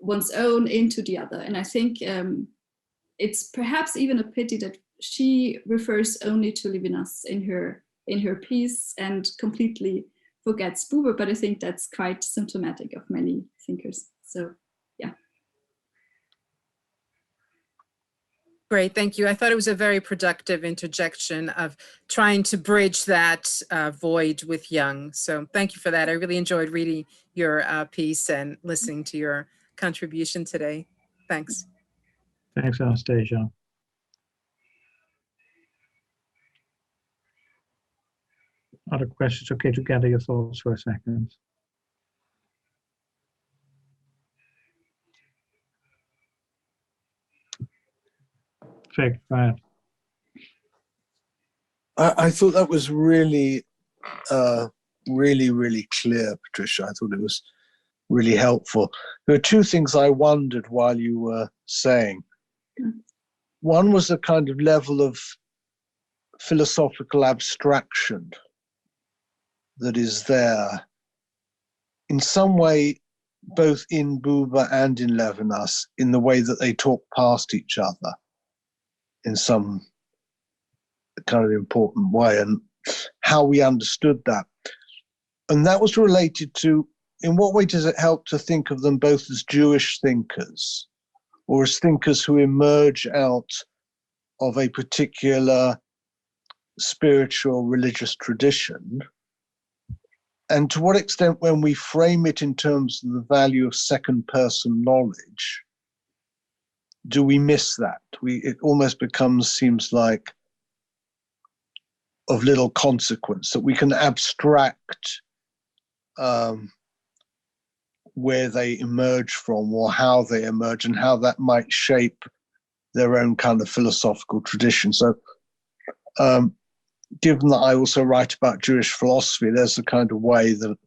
one's own into the other. And I think it's perhaps even a pity that she refers only to Levinas in her piece and completely forgets Buber, but I think that's quite symptomatic of many thinkers. So yeah. Great, thank you. I thought it was a very productive interjection of trying to bridge that void with Jung. So thank you for that. I really enjoyed reading your piece and listening to your contribution today. Thanks. Thanks, Anastasia. Other questions? Okay, to gather your thoughts for a second. Vic, go ahead. I thought that was really, really clear, Patricia. I thought it was really helpful. There were two things I wondered while you were saying. One was a kind of level of philosophical abstraction that is there in some way, both in Buber and in Levinas, in the way that they talk past each other in some kind of important way, and how we understood that. And that was related to, in what way does it help to think of them both as Jewish thinkers, or as thinkers who emerge out of a particular spiritual religious tradition? And to what extent, when we frame it in terms of the value of second-person knowledge, do we miss that? It almost seems like of little consequence, that we can abstract where they emerge from, or how they emerge, and how that might shape their own kind of philosophical tradition. So given that I also write about Jewish philosophy, there's the kind of way that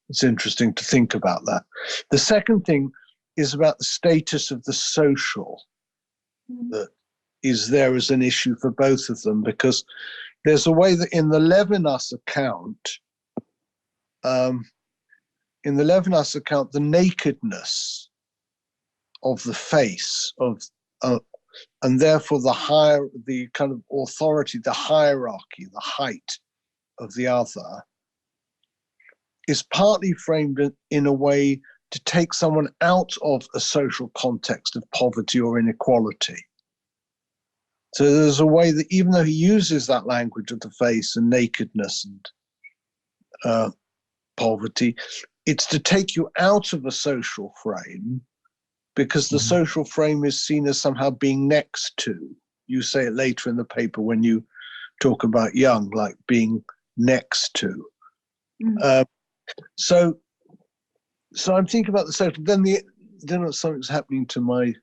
it's interesting to think about that. The second thing is about the status of the social that is there as an issue for both of them, because there's a way that in the Levinas account, the nakedness of the face of and therefore the kind of authority, the hierarchy, the height of the other, is partly framed in a way to take someone out of a social context of poverty or inequality. So there's a way that even though he uses that language of the face and nakedness and poverty, it's to take you out of a social frame, because the social frame is seen as somehow being next to. You say it later in the paper when you talk about Jung, like being next to. So I'm thinking about the social. Then something's happening to my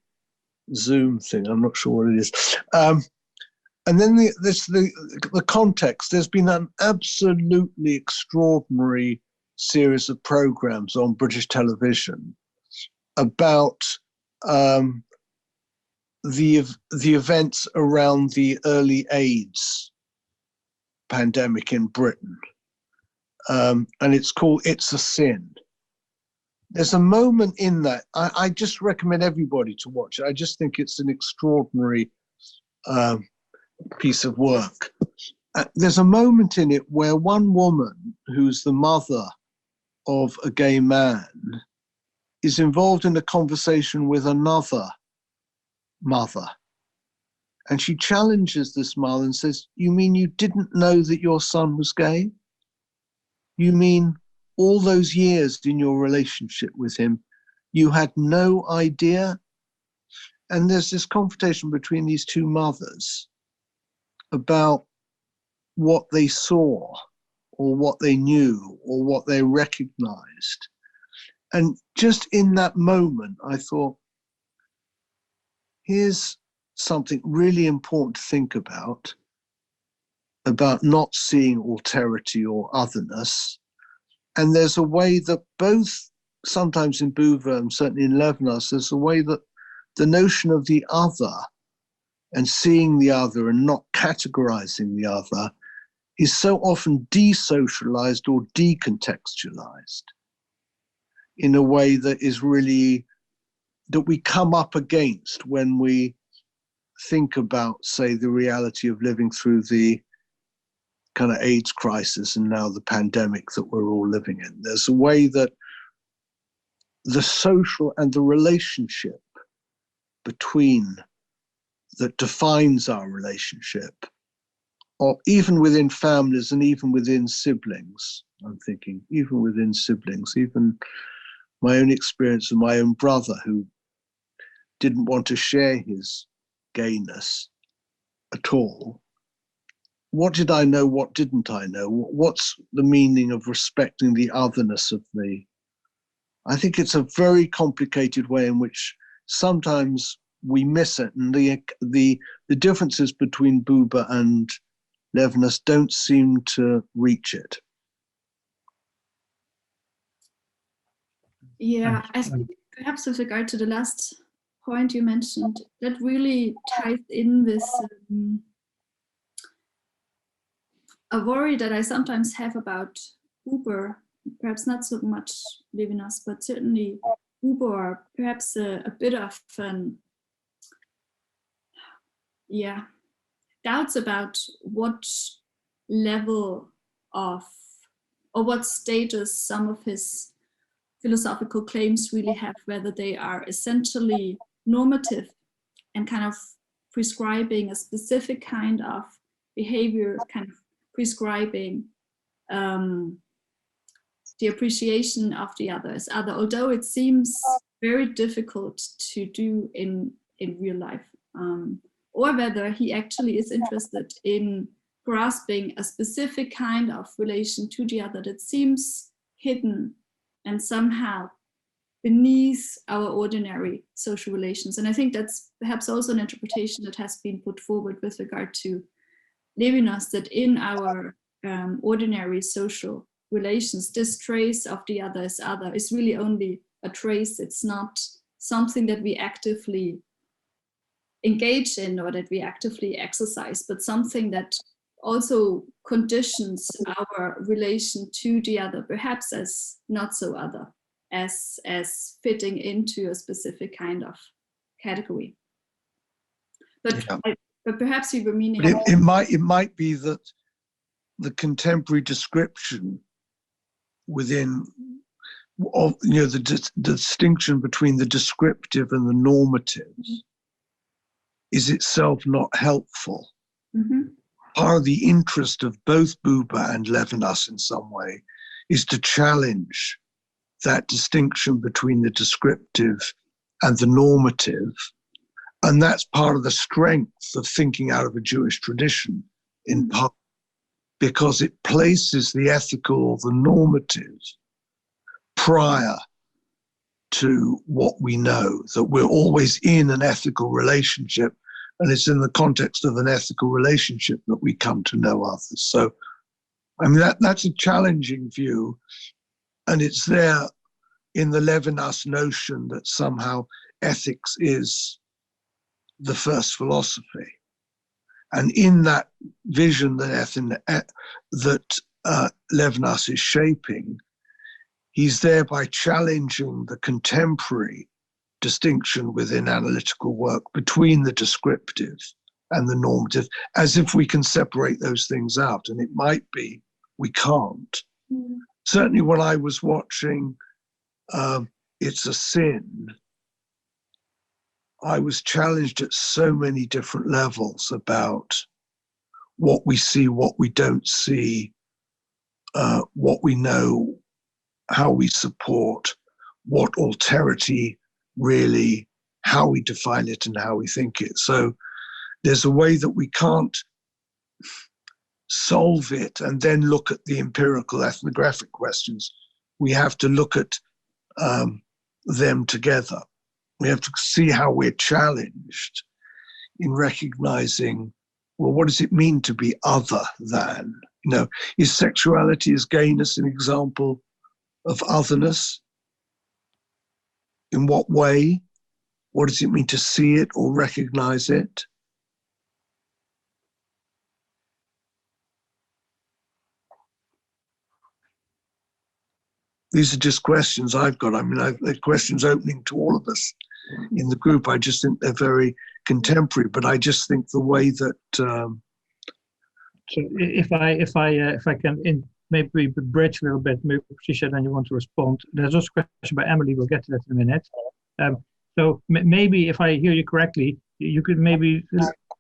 Zoom thing. I'm not sure what it is. And then the context. There's been an absolutely extraordinary series of programs on British television about the events around the early AIDS pandemic in Britain. And it's called It's a Sin. There's a moment in that, I just recommend everybody to watch it. I just think it's an extraordinary piece of work. There's a moment in it where one woman, who's the mother of a gay man, is involved in a conversation with another mother. And she challenges this mother and says, "You mean you didn't know that your son was gay? You mean all those years in your relationship with him, you had no idea?" And there's this confrontation between these two mothers about what they saw or what they knew or what they recognized. And just in that moment, I thought, here's something really important to think about not seeing alterity or otherness. And there's a way that both, sometimes in Buber and certainly in Levinas, there's a way that the notion of the other and seeing the other and not categorizing the other is so often desocialized or decontextualized in a way that is really, that we come up against when we think about, say, the reality of living through the kind of AIDS crisis and now the pandemic that we're all living in. There's a way that the social and the relationship between, that defines our relationship, or even within families and even within siblings, I'm thinking, even within siblings, even my own experience of my own brother who didn't want to share his gayness at all. What did I know? What didn't I know? What's the meaning of respecting the otherness of me? I think it's a very complicated way in which sometimes we miss it, and the differences between Buber and Levinas don't seem to reach it. Yeah, I think perhaps with regard to the last point you mentioned, that really ties in with a worry that I sometimes have about Buber, perhaps not so much Levinas, but certainly Buber, perhaps a bit of doubts about what level of, or what status some of his philosophical claims really have, whether they are essentially normative and kind of prescribing a specific kind of behavior, kind of prescribing the appreciation of the other as other, although it seems very difficult to do in real life, or whether he actually is interested in grasping a specific kind of relation to the other that seems hidden and somehow beneath our ordinary social relations. And I think that's perhaps also an interpretation that has been put forward with regard to Levinas, that in our ordinary social relations, this trace of the other as other is really only a trace. It's not something that we actively engage in or that we actively exercise, but something that also conditions our relation to the other, perhaps as not so other, as fitting into a specific kind of category. But yeah. But perhaps you were meaning. But it might be that the contemporary description within of, the distinction between the descriptive and the normative is itself not helpful. Mm-hmm. Part of the interest of both Buber and Levinas in some way is to challenge that distinction between the descriptive and the normative. And that's part of the strength of thinking out of a Jewish tradition, in part because it places the ethical or the normative prior to what we know, that we're always in an ethical relationship, and it's in the context of an ethical relationship that we come to know others. So, I mean, that's a challenging view, and it's there in the Levinas notion that somehow ethics is the first philosophy. And in that vision that Levinas is shaping, he's thereby challenging the contemporary distinction within analytical work between the descriptive and the normative, as if we can separate those things out. And it might be we can't. Mm. Certainly when I was watching It's a Sin, I was challenged at so many different levels about what we see, what we don't see, what we know, how we support, what alterity really, how we define it and how we think it. So there's a way that we can't solve it and then look at the empirical ethnographic questions. We have to look at them together. We have to see how we're challenged in recognizing, well, what does it mean to be other than? Is sexuality, is gayness an example of otherness? In what way? What does it mean to see it or recognize it? These are just questions I've got. I mean, they're questions opening to all of us in the group. I just think they're very contemporary, but I just think the way that. So if I can maybe bridge a little bit, maybe Patricia, then you want to respond. There's also a question by Emily. We'll get to that in a minute. So maybe if I hear you correctly, you could maybe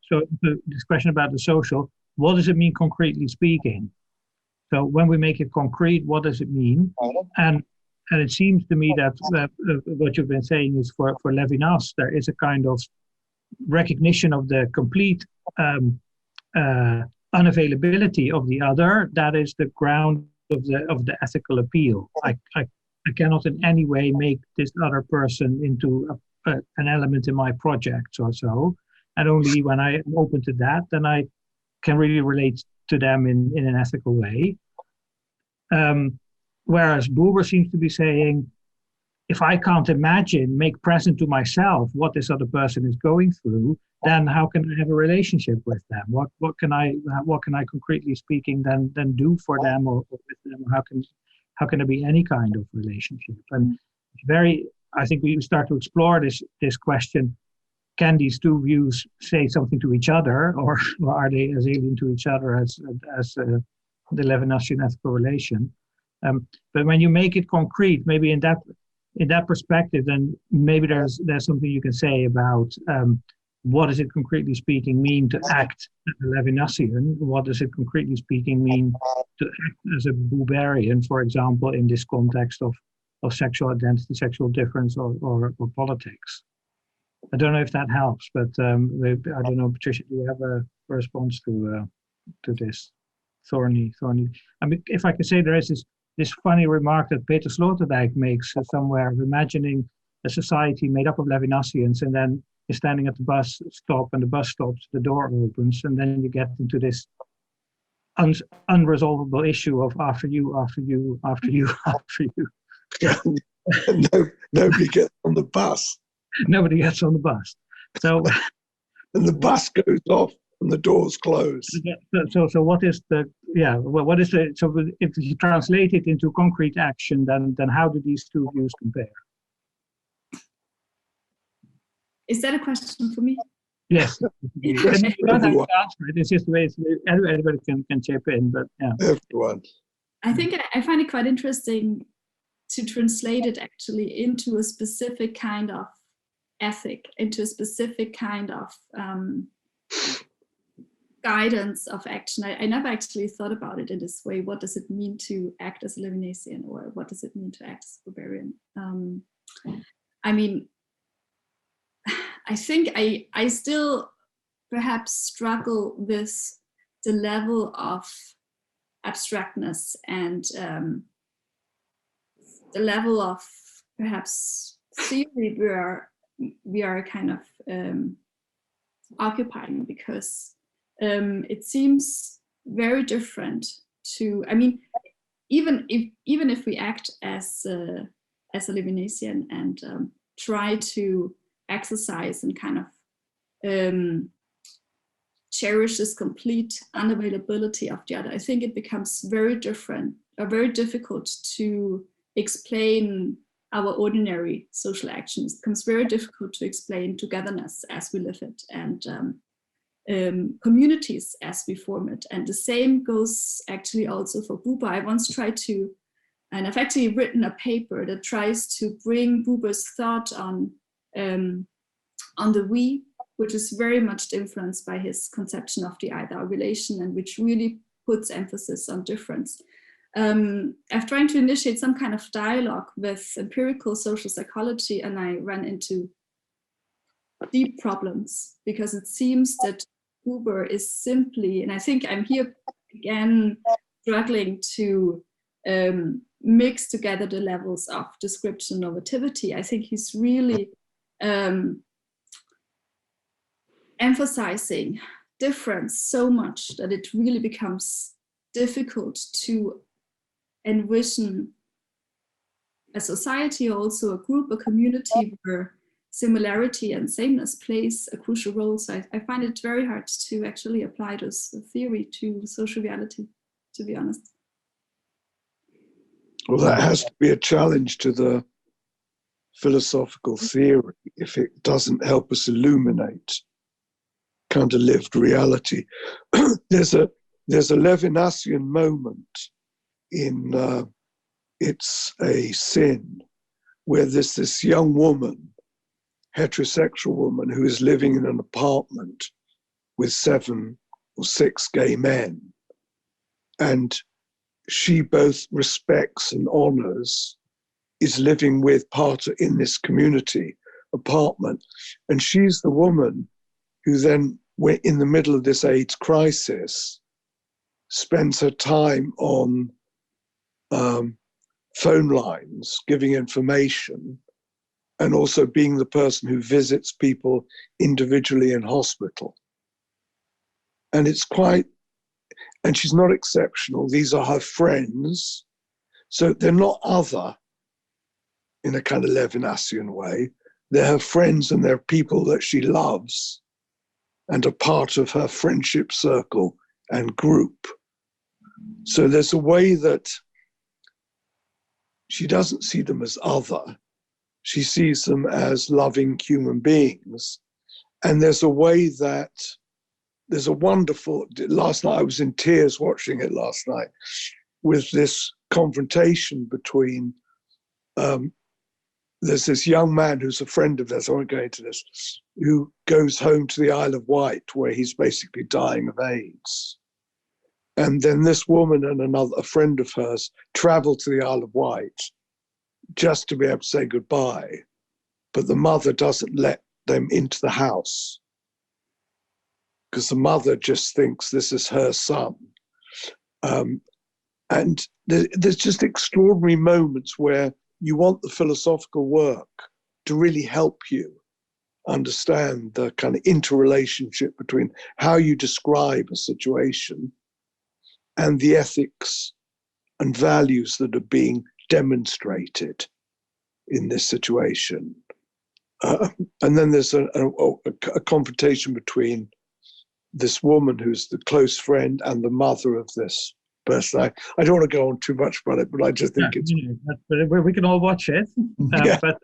so this question about the social. What does it mean concretely speaking? So when we make it concrete, what does it mean? And it seems to me that what you've been saying is for Levinas, there is a kind of recognition of the complete unavailability of the other. That is the ground of the ethical appeal. I cannot in any way make this other person into an element in my project or so. And only when I am open to that, then I can really relate to them in an ethical way. Whereas Buber seems to be saying, if I can't make present to myself what this other person is going through, then how can I have a relationship with them? What can I concretely speaking then do for them or with them? How can there be any kind of relationship? And I think we start to explore this question: can these two views say something to each other, or are they as alien to each other as the Levinasian ethical relation? But when you make it concrete, maybe in that perspective, then maybe there's something you can say about what does it concretely speaking mean to act as a Levinasian? What does it concretely speaking mean to act as a Buberian, for example, in this context of sexual identity, sexual difference, or politics? I don't know if that helps, but I don't know, Patricia, do you have a response to this thorny? I mean, if I could say, there is this funny remark that Peter Sloterdijk makes somewhere, of imagining a society made up of Levinasians, and then you're standing at the bus stop, and the bus stops, the door opens, and then you get into this unresolvable issue of after you, after you, after you, after you. Yeah. Nobody gets on the bus. Nobody gets on the bus. So, and the bus goes off and the doors close. So what is so if you translate it into concrete action, then how do these two views compare? Is that a question for me? Yes. You don't have to answer it. It's just the way everybody can chip in, but yeah. Everyone. I think I find it quite interesting to translate it actually into a specific kind of ethic, into a specific kind of guidance of action. I never actually thought about it in this way. What does it mean to act as a Levinasian, or what does it mean to act as a Buberian? I mean, I think I still perhaps struggle with the level of abstractness and the level of perhaps theory we are kind of occupying, because it seems very different to, I mean, even if we act as a Levinasian and try to exercise and kind of cherish this complete unavailability of the other, I think it becomes very different or very difficult to explain our ordinary social actions. It becomes very difficult to explain togetherness as we live it, and communities as we form it. And the same goes actually also for Buber. I once tried to, and I've actually written a paper that tries to bring Buber's thought on the we, which is very much influenced by his conception of the Eidar relation, and which really puts emphasis on difference. I've tried to initiate some kind of dialogue with empirical social psychology, and I ran into deep problems, because it seems that Buber is simply, and I think I'm here again struggling to mix together the levels of description normativity. I think he's really emphasizing difference so much that it really becomes difficult to envision a society, or also a group, a community where similarity and sameness plays a crucial role. So I find it very hard to actually apply this theory to social reality, to be honest. Well, that has to be a challenge to the philosophical theory if it doesn't help us illuminate kind of lived reality. There's a Levinasian moment in It's a Sin, where there's this young woman, heterosexual woman, who is living in an apartment with 7 or 6 gay men. And she both respects and honors, is living with part in this community apartment. And she's the woman who then, in the middle of this AIDS crisis, spends her time on phone lines, giving information, and also being the person who visits people individually in hospital. And it's quite, and she's not exceptional. These are her friends. So they're not other in a kind of Levinasian way. They're her friends, and they're people that she loves and are part of her friendship circle and group. So there's a way that she doesn't see them as other. She sees them as loving human beings. And there's a way that, there's a wonderful, last night I was in tears watching it last night, with this confrontation between, there's this young man who's a friend of theirs, I won't go into this, who goes home to the Isle of Wight, where he's basically dying of AIDS. And then this woman and a friend of hers travel to the Isle of Wight just to be able to say goodbye. But the mother doesn't let them into the house, because the mother just thinks this is her son. And there's just extraordinary moments where you want the philosophical work to really help you understand the kind of interrelationship between how you describe a situation and the ethics and values that are being demonstrated in this situation. And then there's a confrontation between this woman who's the close friend and the mother of this person. I don't want to go on too much about it, but I just think it's... But we can all watch it, yeah. but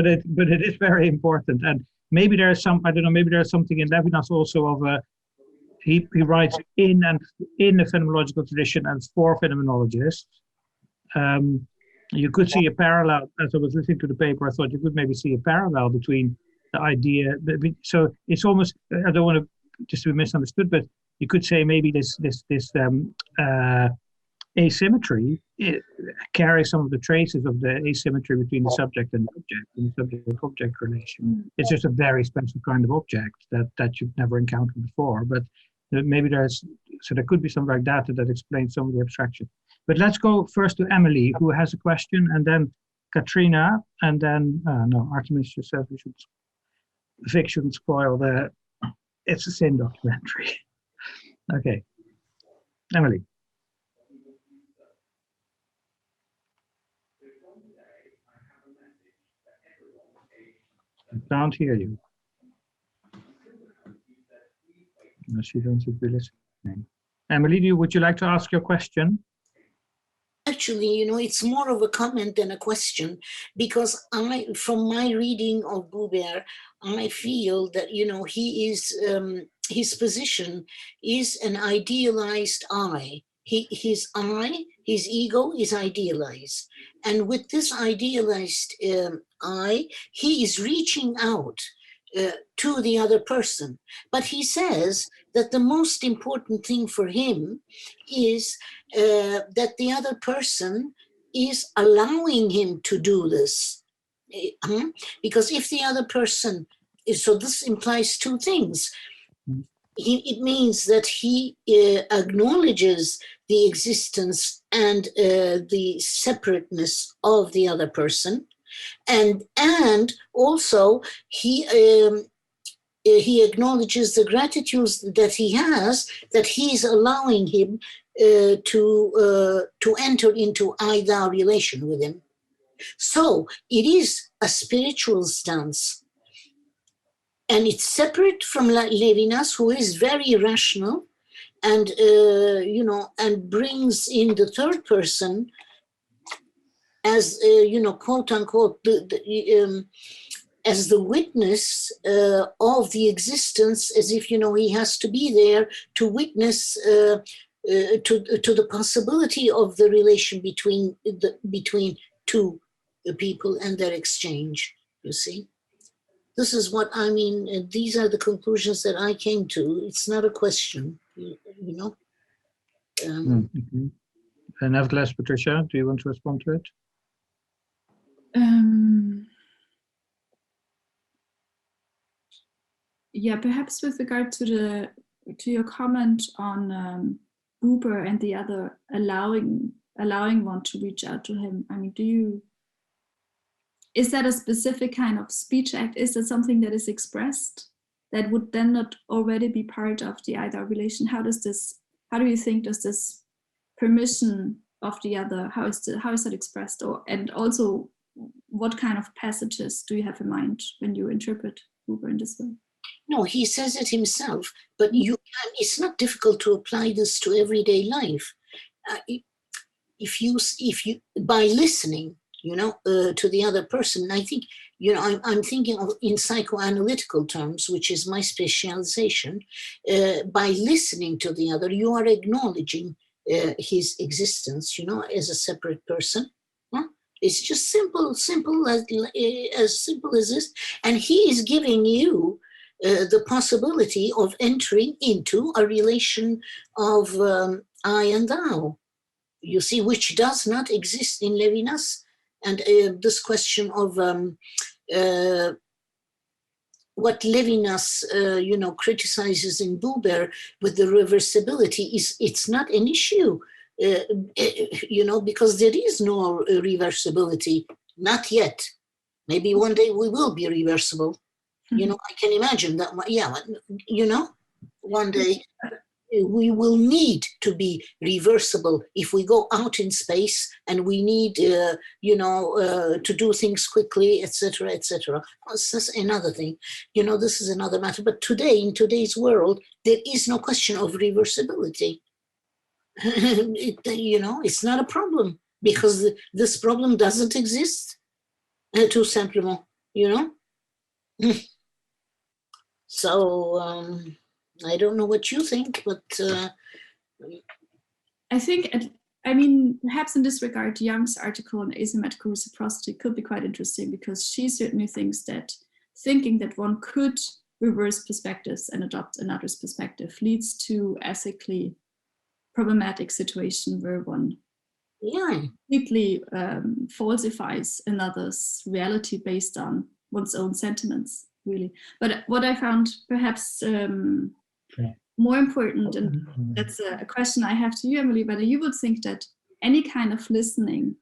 it is very important. And maybe there's some, I don't know, maybe there's something in Levinas also of a, he writes in the phenomenological tradition and for phenomenologists. You could see a parallel, as I was listening to the paper, I thought you could maybe see a parallel between the idea, so it's almost, I don't want to just be misunderstood, but you could say maybe this asymmetry, it carries some of the traces of the asymmetry between the subject and the object, and the subject-object relation. It's just a very special kind of object that you've never encountered before, but maybe there could be something like that explains some of the abstraction. But let's go first to Emily, who has a question, and then Katrina, and then, no, Artemis just says Vic shouldn't spoil it's a sin documentary. Okay, Emily. I can't hear you. Unless you don't seem to be listening. Emily, would you like to ask your question? Actually, it's more of a comment than a question, because from my reading of Buber, I feel that, he is, his position is an idealized I. His ego is idealized. And with this idealized I, he is reaching out to the other person. But he says that the most important thing for him is that the other person is allowing him to do this. Because if the other person so this implies two things. It means that he acknowledges the existence and the separateness of the other person, and also he acknowledges the gratitude that he has, that he's allowing him to enter into Eidar relation with him. So it is a spiritual stance. And it's separate from Levinas, who is very rational and, and brings in the third person as, quote unquote, as the witness of the existence, as if, he has to be there to witness to the possibility of the relation between two people and their exchange, you see. This is what I mean. These are the conclusions that I came to. It's not a question, And nevertheless, Patricia, do you want to respond to it? Yeah, perhaps with regard to your comment on Buber and the other allowing one to reach out to him. I mean, is that a specific kind of speech act? Is that something that is expressed that would then not already be part of the Eidar relation? How do you think does this permission of the other, how is that expressed? And also, what kind of passages do you have in mind when you interpret Buber in this way? No, he says it himself, but it's not difficult to apply this to everyday life. If you by listening, to the other person. I think, I'm thinking of in psychoanalytical terms, which is my specialization. By listening to the other, you are acknowledging his existence, as a separate person. It's just simple as simple as this. And he is giving you the possibility of entering into a relation of I and thou, you see, which does not exist in Levinas. And this question of what Levinas, criticizes in Buber with the reversibility it's not an issue, because there is no reversibility, not yet. Maybe one day we will be reversible. I can imagine that, one day we will need to be reversible if we go out in space and we need, to do things quickly, etc., etc. That's another thing. This is another matter. But today, in today's world, there is no question of reversibility. It's not a problem because this problem doesn't exist, tout simplement, So, I don't know what you think, but I think I mean, perhaps in this regard, Young's article on asymmetrical reciprocity could be quite interesting, because she certainly thinks that thinking that one could reverse perspectives and adopt another's perspective leads to ethically problematic situation where one completely falsifies another's reality based on one's own sentiments, really. But what I found perhaps more important, and that's a question I have to you, Emily, whether you would think that any kind of listening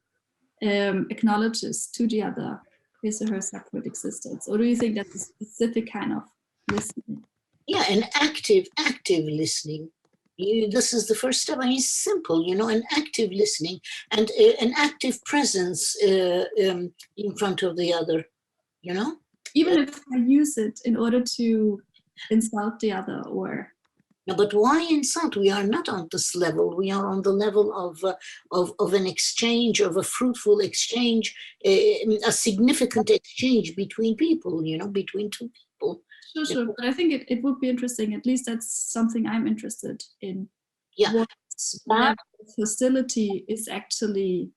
acknowledges to the other his or her separate existence, or do you think that's a specific kind of listening? Yeah, an active listening. This is the first step. I mean, it's simple, you know, an active listening and an active presence in front of the other, you know? Even if I use it in order to insult the other, or... No, but why insult? We are not on this level. We are on the level of an exchange, of a fruitful exchange, a significant exchange between people, you know, between two people. Sure. But I think it would be interesting. At least that's something I'm interested in. Yeah. What hostility is actually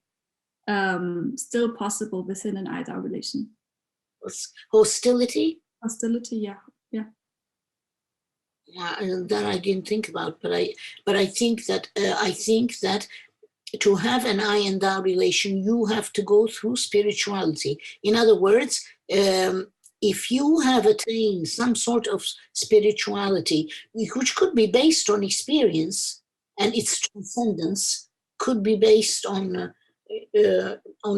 still possible within an Eidar relation. Hostility? Hostility, yeah. That I didn't think about, but I think that to have an I and thou relation, you have to go through spirituality. In other words, if you have attained some sort of spirituality, which could be based on experience, and its transcendence could be based on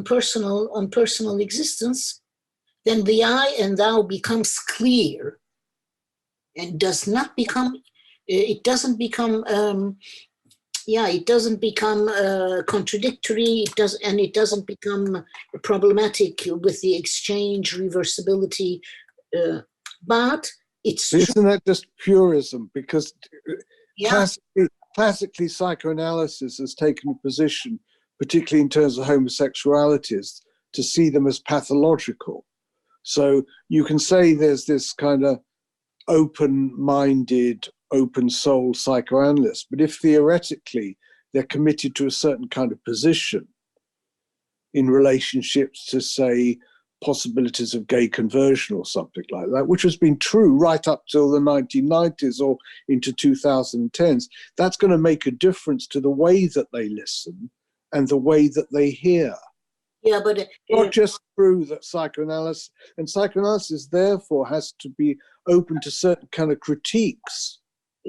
personal existence, then the I and thou becomes clear, and does not become. It doesn't become. It doesn't become contradictory. It doesn't become problematic with the exchange reversibility. But it's isn't that just purism? Because classically, psychoanalysis has taken a position, particularly in terms of homosexualities, to see them as pathological. So you can say there's this kind of open-minded, open-soul psychoanalyst, but if theoretically they're committed to a certain kind of position in relationships to, say, possibilities of gay conversion or something like that, which has been true right up till the 1990s or into 2010s, that's going to make a difference to the way that they listen and the way that they hear. Yeah, but not just true that psychoanalysis therefore has to be open to certain kind of critiques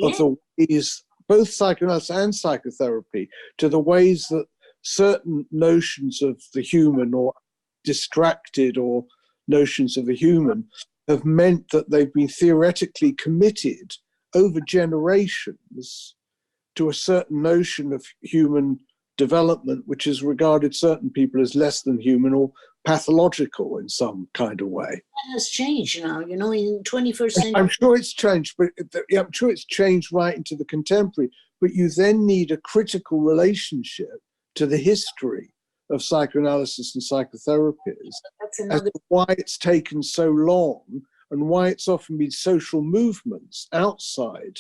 of the ways, both psychoanalysis and psychotherapy, to the ways that certain notions of the human or distracted or notions of the human have meant that they've been theoretically committed over generations to a certain notion of human development, which has regarded certain people as less than human or pathological in some kind of way. That has changed now, you know, in 21st century. I'm sure it's changed, but I'm sure it's changed right into the contemporary. But you then need a critical relationship to the history of psychoanalysis and psychotherapies as to why it's taken so long and why it's often been social movements outside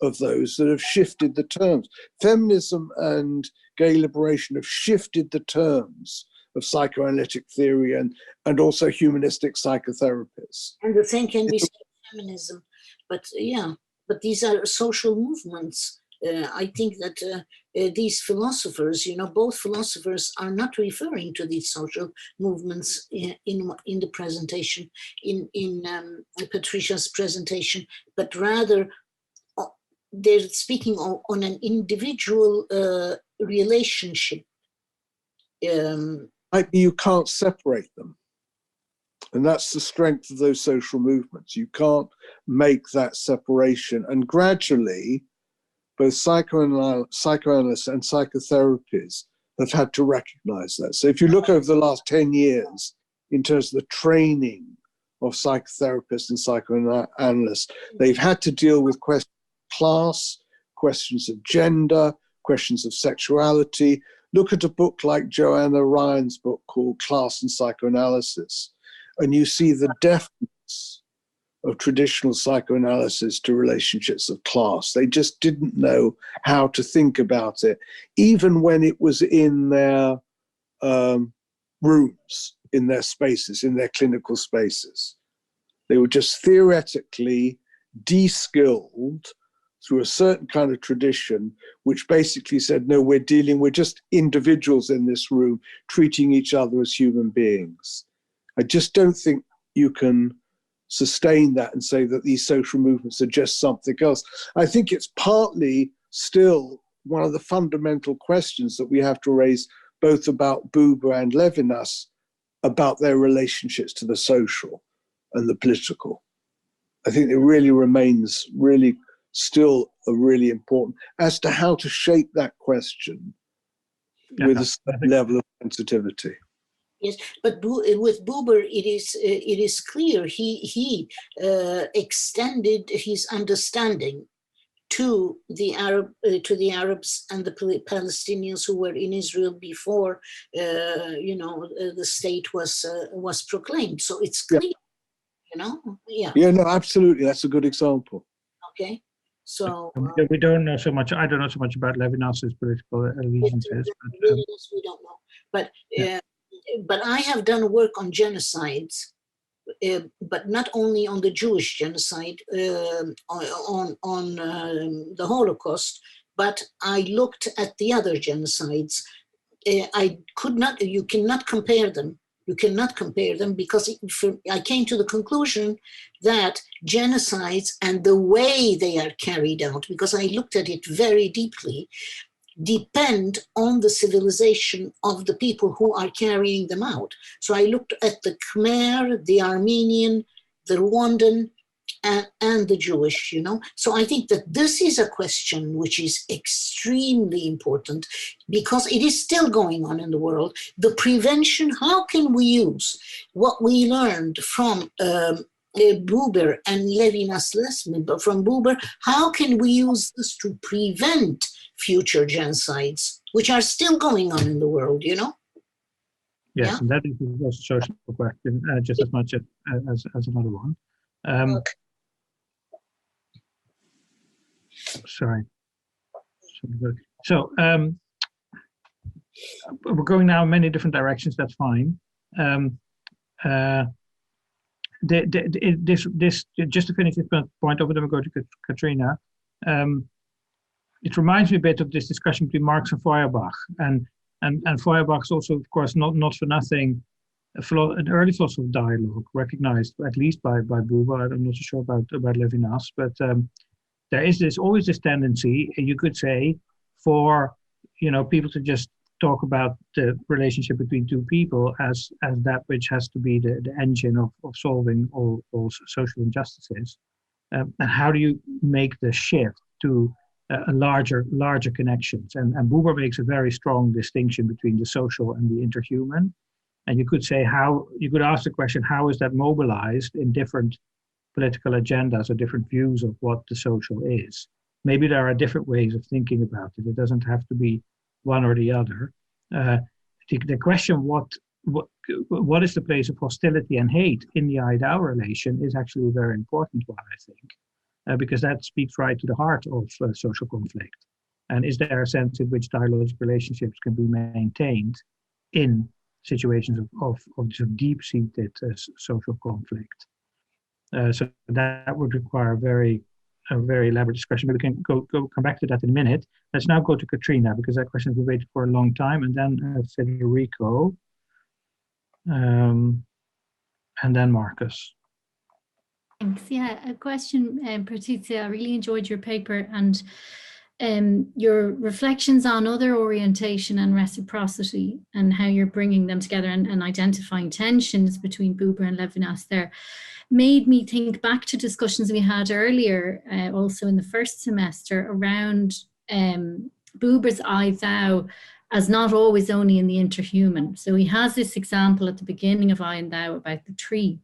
of those that have shifted the terms. Feminism and gay liberation have shifted the terms of psychoanalytic theory and also humanistic psychotherapies. And the same can be said of feminism. But these are social movements. I think that these philosophers, you know, both philosophers are not referring to these social movements in the presentation, in Patricia's presentation, but rather they're speaking on an individual relationship. You can't separate them. And that's the strength of those social movements. You can't make that separation. And gradually, both psychoanalysts and psychotherapies have had to recognize that. So if you look over the last 10 years, in terms of the training of psychotherapists and psychoanalysts, they've had to deal with questions of class, questions of gender, questions of sexuality. Look at a book like Joanna Ryan's book called Class and Psychoanalysis, and you see the deftness of traditional psychoanalysis to relationships of class. They just didn't know how to think about it, even when it was in their rooms, in their spaces, in their clinical spaces. They were just theoretically de-skilled through a certain kind of tradition, which basically said, no, we're just individuals in this room, treating each other as human beings. I just don't think you can sustain that and say that these social movements are just something else. I think it's partly still one of the fundamental questions that we have to raise, both about Buber and Levinas, about their relationships to the social and the political. I think it really remains still a really important as to how to shape that question with a certain level of sensitivity. Yes, but with Buber, it is clear he extended his understanding to the Arabs and the Palestinians who were in Israel before the state was proclaimed. So it's clear, Yeah. Yeah, no, absolutely. That's a good example. Okay. So we don't know so much. I don't know so much about Levinas's political allegiances. We don't know, but. But I have done work on genocides, but not only on the Jewish genocide, on the Holocaust, but I looked at the other genocides. You cannot compare them. You cannot compare them because I came to the conclusion that genocides and the way they are carried out, because I looked at it very deeply, depend on the civilization of the people who are carrying them out. So I looked at the Khmer, the Armenian, the Rwandan, and the Jewish, So I think that this is a question which is extremely important because it is still going on in the world. The prevention, how can we use what we learned from Buber and Levinas lesson, but from Buber, how can we use this to prevent future genocides, which are still going on in the world, Yes, yeah? And that is a social question, just as much as another one. Okay. Sorry. So we're going now in many different directions. That's fine. This just to finish this point over, then we'll go to Katrina. It reminds me a bit of this discussion between Marx and Feuerbach, and Feuerbach's also, of course, not for nothing, an early philosophy of dialogue, recognized at least by Buber. I'm not so sure about Levinas, but there is always this tendency, you could say, for people to just talk about the relationship between two people as that which has to be the engine of solving all social injustices. And how do you make the shift to a larger connections? And Buber makes a very strong distinction between the social and the interhuman. And you could say you could ask the question, how is that mobilized in different political agendas or different views of what the social is? Maybe there are different ways of thinking about it. It doesn't have to be one or the other. The question, what is the place of hostility and hate in the Eidar relation, is actually a very important one, I think, because that speaks right to the heart of social conflict. And is there a sense in which dialogic relationships can be maintained in situations of deep-seated social conflict? So that would require a very elaborate discussion. But we can come back to that in a minute. Let's now go to Katrina, because that question has been waiting for a long time, and then Federico, and then Marcus. Thanks. Yeah, a question, Patricia. I really enjoyed your paper and your reflections on other orientation and reciprocity and how you're bringing them together and identifying tensions between Buber and Levinas there made me think back to discussions we had earlier, also in the first semester, around Buber's I Thou as not always only in the interhuman. So he has this example at the beginning of I and Thou about the tree.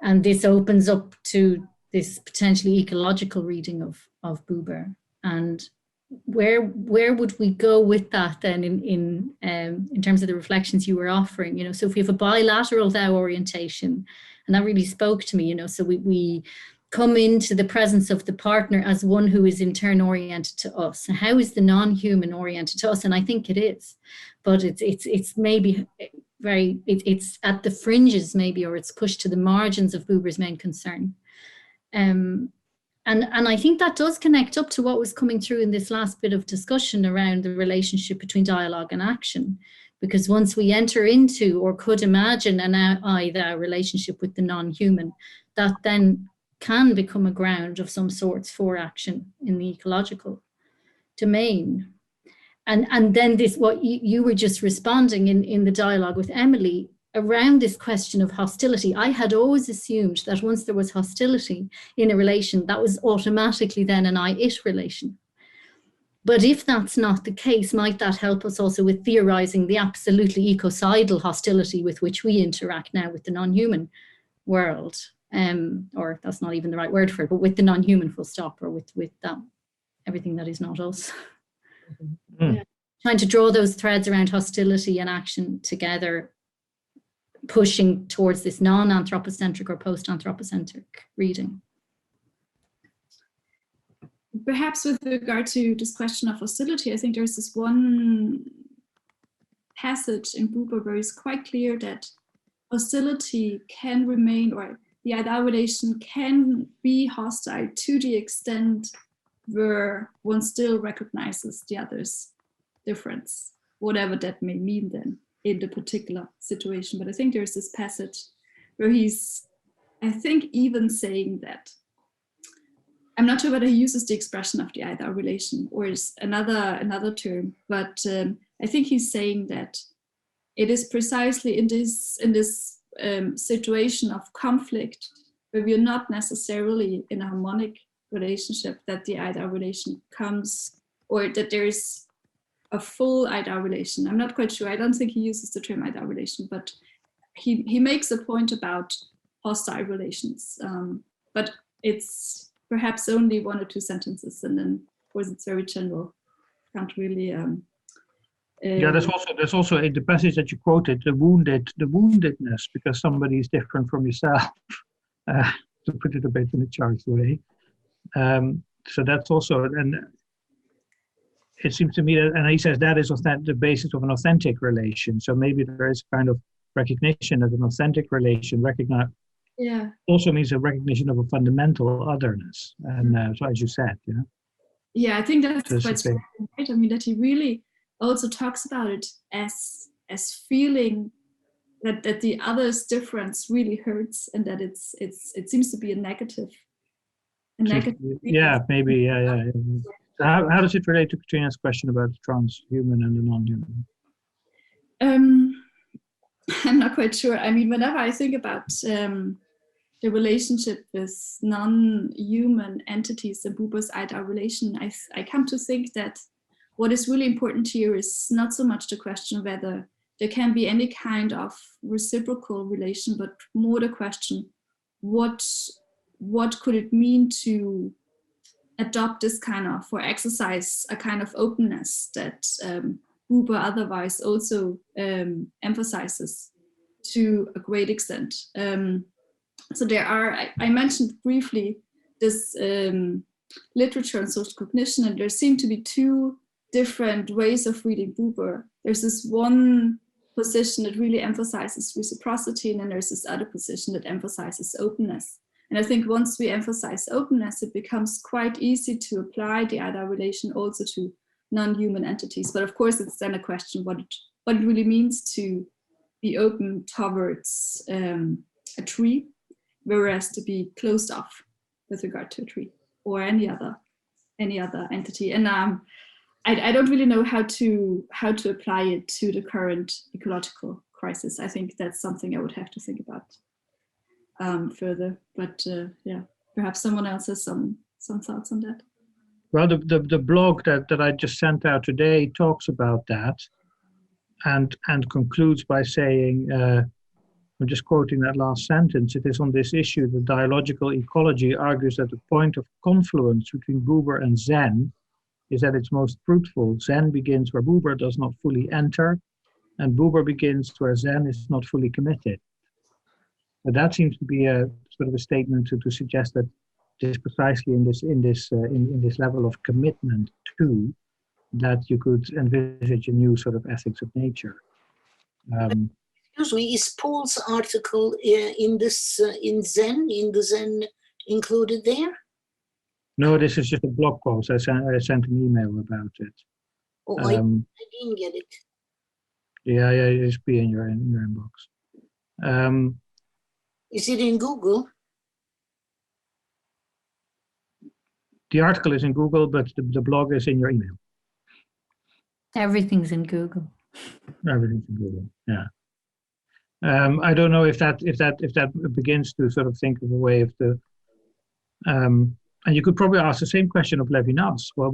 And this opens up to this potentially ecological reading of Buber. And where would we go with that then in terms of the reflections you were offering? So if we have a bilateral thou orientation And that really spoke to me, you know. So we come into the presence of the partner as one who is in turn oriented to us. And how is the non-human oriented to us? And I think it is, but it's maybe very, it's at the fringes maybe, or it's pushed to the margins of Buber's main concern. And I think that does connect up to what was coming through in this last bit of discussion around the relationship between dialogue and action. Because once we enter into, or could imagine, an I-thou relationship with the non-human, that then can become a ground of some sorts for action in the ecological domain. And then this, what you were just responding in the dialogue with Emily around this question of hostility. I had always assumed that once there was hostility in a relation, that was automatically then an I-it relation. But if that's not the case, might that help us also with theorizing the absolutely ecocidal hostility with which we interact now with the non-human world? Or that's not even the right word for it, but with the non-human full stop, or with that, everything that is not us. Yeah. Trying to draw those threads around hostility and action together, pushing towards this non-anthropocentric or post-anthropocentric reading. Perhaps with regard to this question of hostility, I think there's this one passage in Buber where it's quite clear that hostility can remain, or the Eidar relation can be hostile to the extent where one still recognizes the other's difference, whatever that may mean then in the particular situation. But I think there's this passage where he's, I think, even saying that, I'm not sure whether he uses the expression of the Eidar relation or is another term, but I think he's saying that it is precisely in this situation of conflict where we are not necessarily in a harmonic relationship that the Eidar relation comes, or that there is a full Eidar relation. I'm not quite sure. I don't think he uses the term Eidar relation, but he makes a point about hostile relations. But it's perhaps only one or two sentences, and then of course it's very general. Can't really. Yeah, there's also in the passage that you quoted, the woundedness, because somebody is different from yourself, to put it a bit in a charged way. So that's also, and it seems to me that, and he says that is the basis of an authentic relation. So maybe there is kind of recognition that an authentic relation also means a recognition of a fundamental otherness. And so as you said, yeah, I think that's quite strong, right? I mean, that he really also talks about it as feeling that the other's difference really hurts, and that it seems to be a negative. Yeah, maybe, yeah. So how does it relate to Katrina's question about the transhuman and the non-human? I'm not quite sure. I mean, whenever I think about the relationship with non-human entities, the Buber's Eidar relation, I come to think that what is really important here is not so much the question whether there can be any kind of reciprocal relation, but more the question, what could it mean to adopt this kind of, or exercise a kind of openness that Buber otherwise also emphasizes to a great extent. So there are, I mentioned briefly this literature on social cognition, and there seem to be two different ways of reading Buber. There's this one position that really emphasizes reciprocity, and then there's this other position that emphasizes openness. And I think once we emphasize openness, it becomes quite easy to apply the Eidar relation also to non-human entities. But of course, it's then a question what it really means to be open towards a tree, whereas to be closed off with regard to a tree or any other entity. And I don't really know how to apply it to the current ecological crisis. I think that's something I would have to think about further. But yeah, perhaps someone else has some thoughts on that. Well, the blog that I just sent out today talks about that, and concludes by saying, I'm just quoting that last sentence, it is on this issue that dialogical ecology argues that the point of confluence between Buber and Zen is at its most fruitful. Zen begins where Buber does not fully enter, and Buber begins where Zen is not fully committed. But that seems to be a sort of a statement to suggest that just precisely in this level of commitment to, that you could envisage a new sort of ethics of nature. Excuse me, is Paul's article in the Zen included there? No, this is just a blog post. I sent an email about it. Oh, I didn't get it. Yeah, it should be in your inbox. Is it in Google? The article is in Google, but the blog is in your email. Everything's in Google. Everything's in Google. Yeah. I don't know if that begins to sort of think of a way of the. And you could probably ask the same question of Levinas. Well,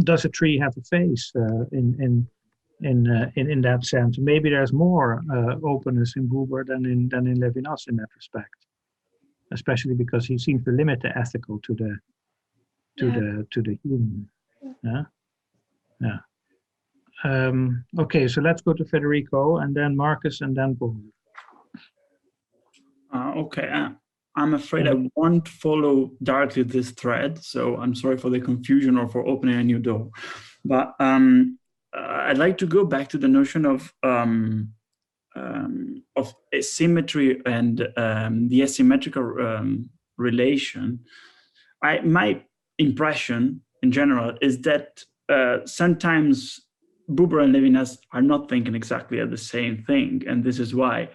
does a tree have a face in that sense? Maybe there's more openness in Buber than in Levinas in that respect, especially because he seems to limit the ethical to the human. Yeah. Okay, so let's go to Federico and then Marcus and then Buber. Okay. I'm afraid I won't follow directly this thread, so I'm sorry for the confusion or for opening a new door. But I'd like to go back to the notion of asymmetry and the asymmetrical relation. My impression in general is that sometimes Buber and Levinas are not thinking exactly at the same thing, and this is why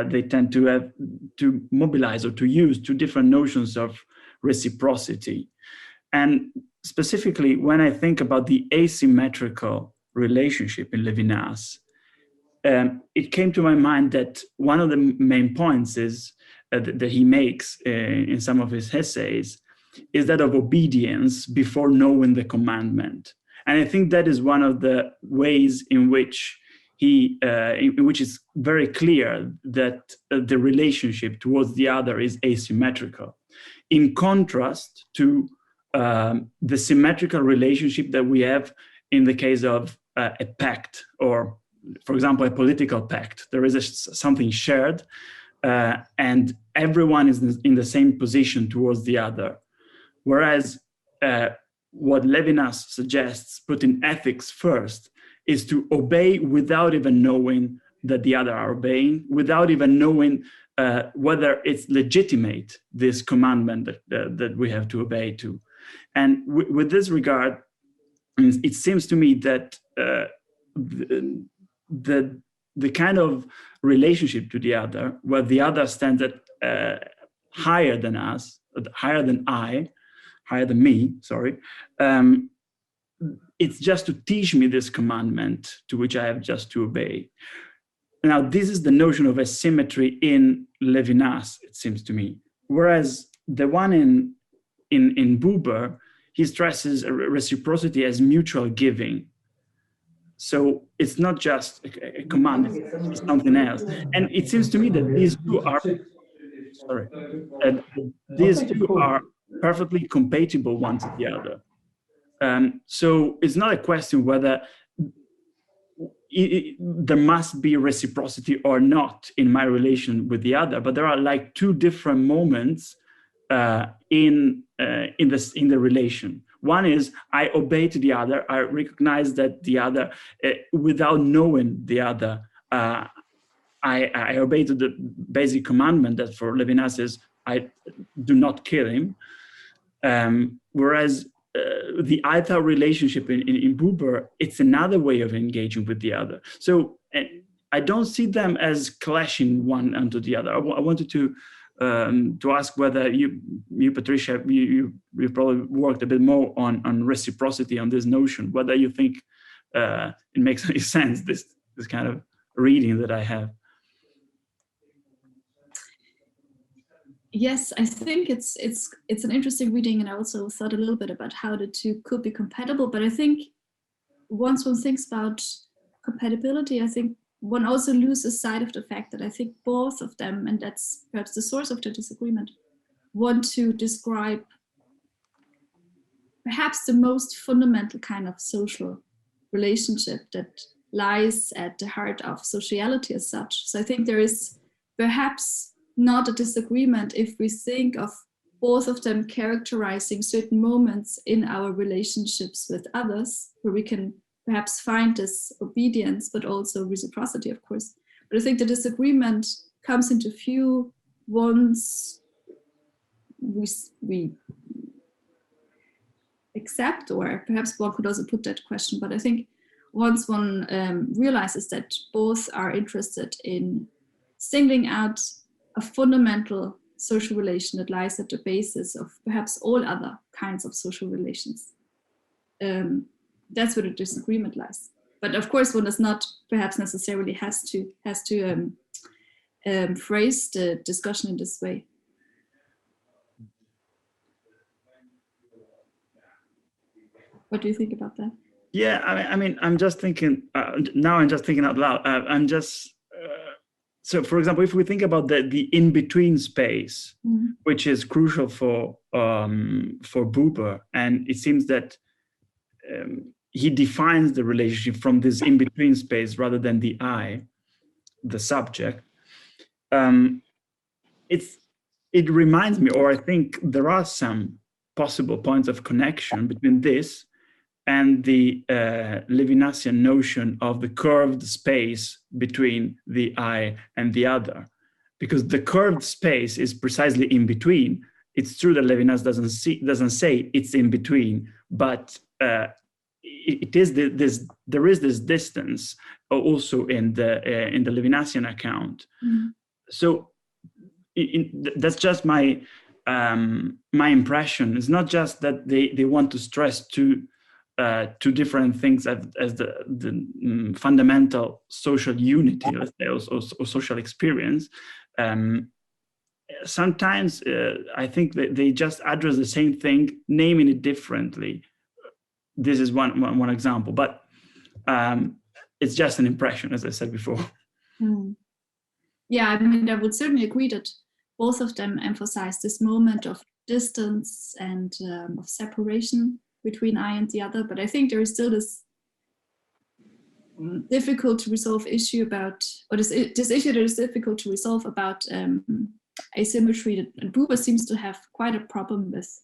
they tend to have to mobilize or to use two different notions of reciprocity. And specifically, when I think about the asymmetrical relationship in Levinas, it came to my mind that one of the main points is that he makes in some of his essays is that of obedience before knowing the commandment. And I think that is one of the ways in which it's very clear that the relationship towards the other is asymmetrical, in contrast to the symmetrical relationship that we have in the case of a pact, or, for example, a political pact. There is something shared, and everyone is in the same position towards the other. Whereas what Levinas suggests, putting ethics first, is to obey without even knowing that the other are obeying, without even knowing whether it's legitimate, this commandment that we have to obey to. And with this regard, it seems to me that the kind of relationship to the other, where the other stands at higher than us, higher than me, sorry, it's just to teach me this commandment to which I have just to obey. Now, this is the notion of asymmetry in Levinas, it seems to me. Whereas the one in Buber, he stresses reciprocity as mutual giving. So it's not just a command, it's something else. And it seems to me that these two are perfectly compatible one to the other. So it's not a question whether there must be reciprocity or not in my relation with the other, but there are like two different moments in the relation. One is I obey to the other. I recognize that the other, without knowing the other, I obey to the basic commandment that for Levinas is I do not kill him. Whereas the Eidar relationship in Buber, it's another way of engaging with the other. So I don't see them as clashing one onto the other. I wanted to ask whether you Patricia, you probably worked a bit more on reciprocity, on this notion, whether you think it makes any sense, this kind of reading that I have. Yes, I think it's an interesting reading, and I also thought a little bit about how the two could be compatible. But I think once one thinks about compatibility, I think one also loses sight of the fact that I think both of them, and that's perhaps the source of the disagreement, want to describe perhaps the most fundamental kind of social relationship that lies at the heart of sociality as such. So I think there is perhaps not a disagreement if we think of both of them characterizing certain moments in our relationships with others, where we can perhaps find this obedience, but also reciprocity, of course. But I think the disagreement comes into view once we accept, or perhaps one could also put that question, but I think once one realizes that both are interested in singling out a fundamental social relation that lies at the basis of perhaps all other kinds of social relations. That's where the disagreement lies. But of course, one does not perhaps necessarily has to phrase the discussion in this way. What do you think about that? Yeah, I mean, I'm just thinking now. I'm just thinking out loud. So, for example, if we think about the in-between space, which is crucial for Buber, and it seems that he defines the relationship from this in-between space rather than the I, the subject. It reminds me, or I think there are some possible points of connection between this and the Levinasian notion of the curved space between the I and the other, because the curved space is precisely in between. It's true that Levinas doesn't say it's in between, but it is there is this distance also in the Levinasian account. So that's just my impression. It's not just that they want to stress two different things as the fundamental social unity, let's say, or social experience. Sometimes I think that they just address the same thing, naming it differently. This is one example, but it's just an impression, as I said before. Yeah, I mean, I would certainly agree that both of them emphasize this moment of distance and of separation between I and the other. But I think there is still this difficult to resolve issue about, or this issue that is difficult to resolve about asymmetry. And Buber seems to have quite a problem with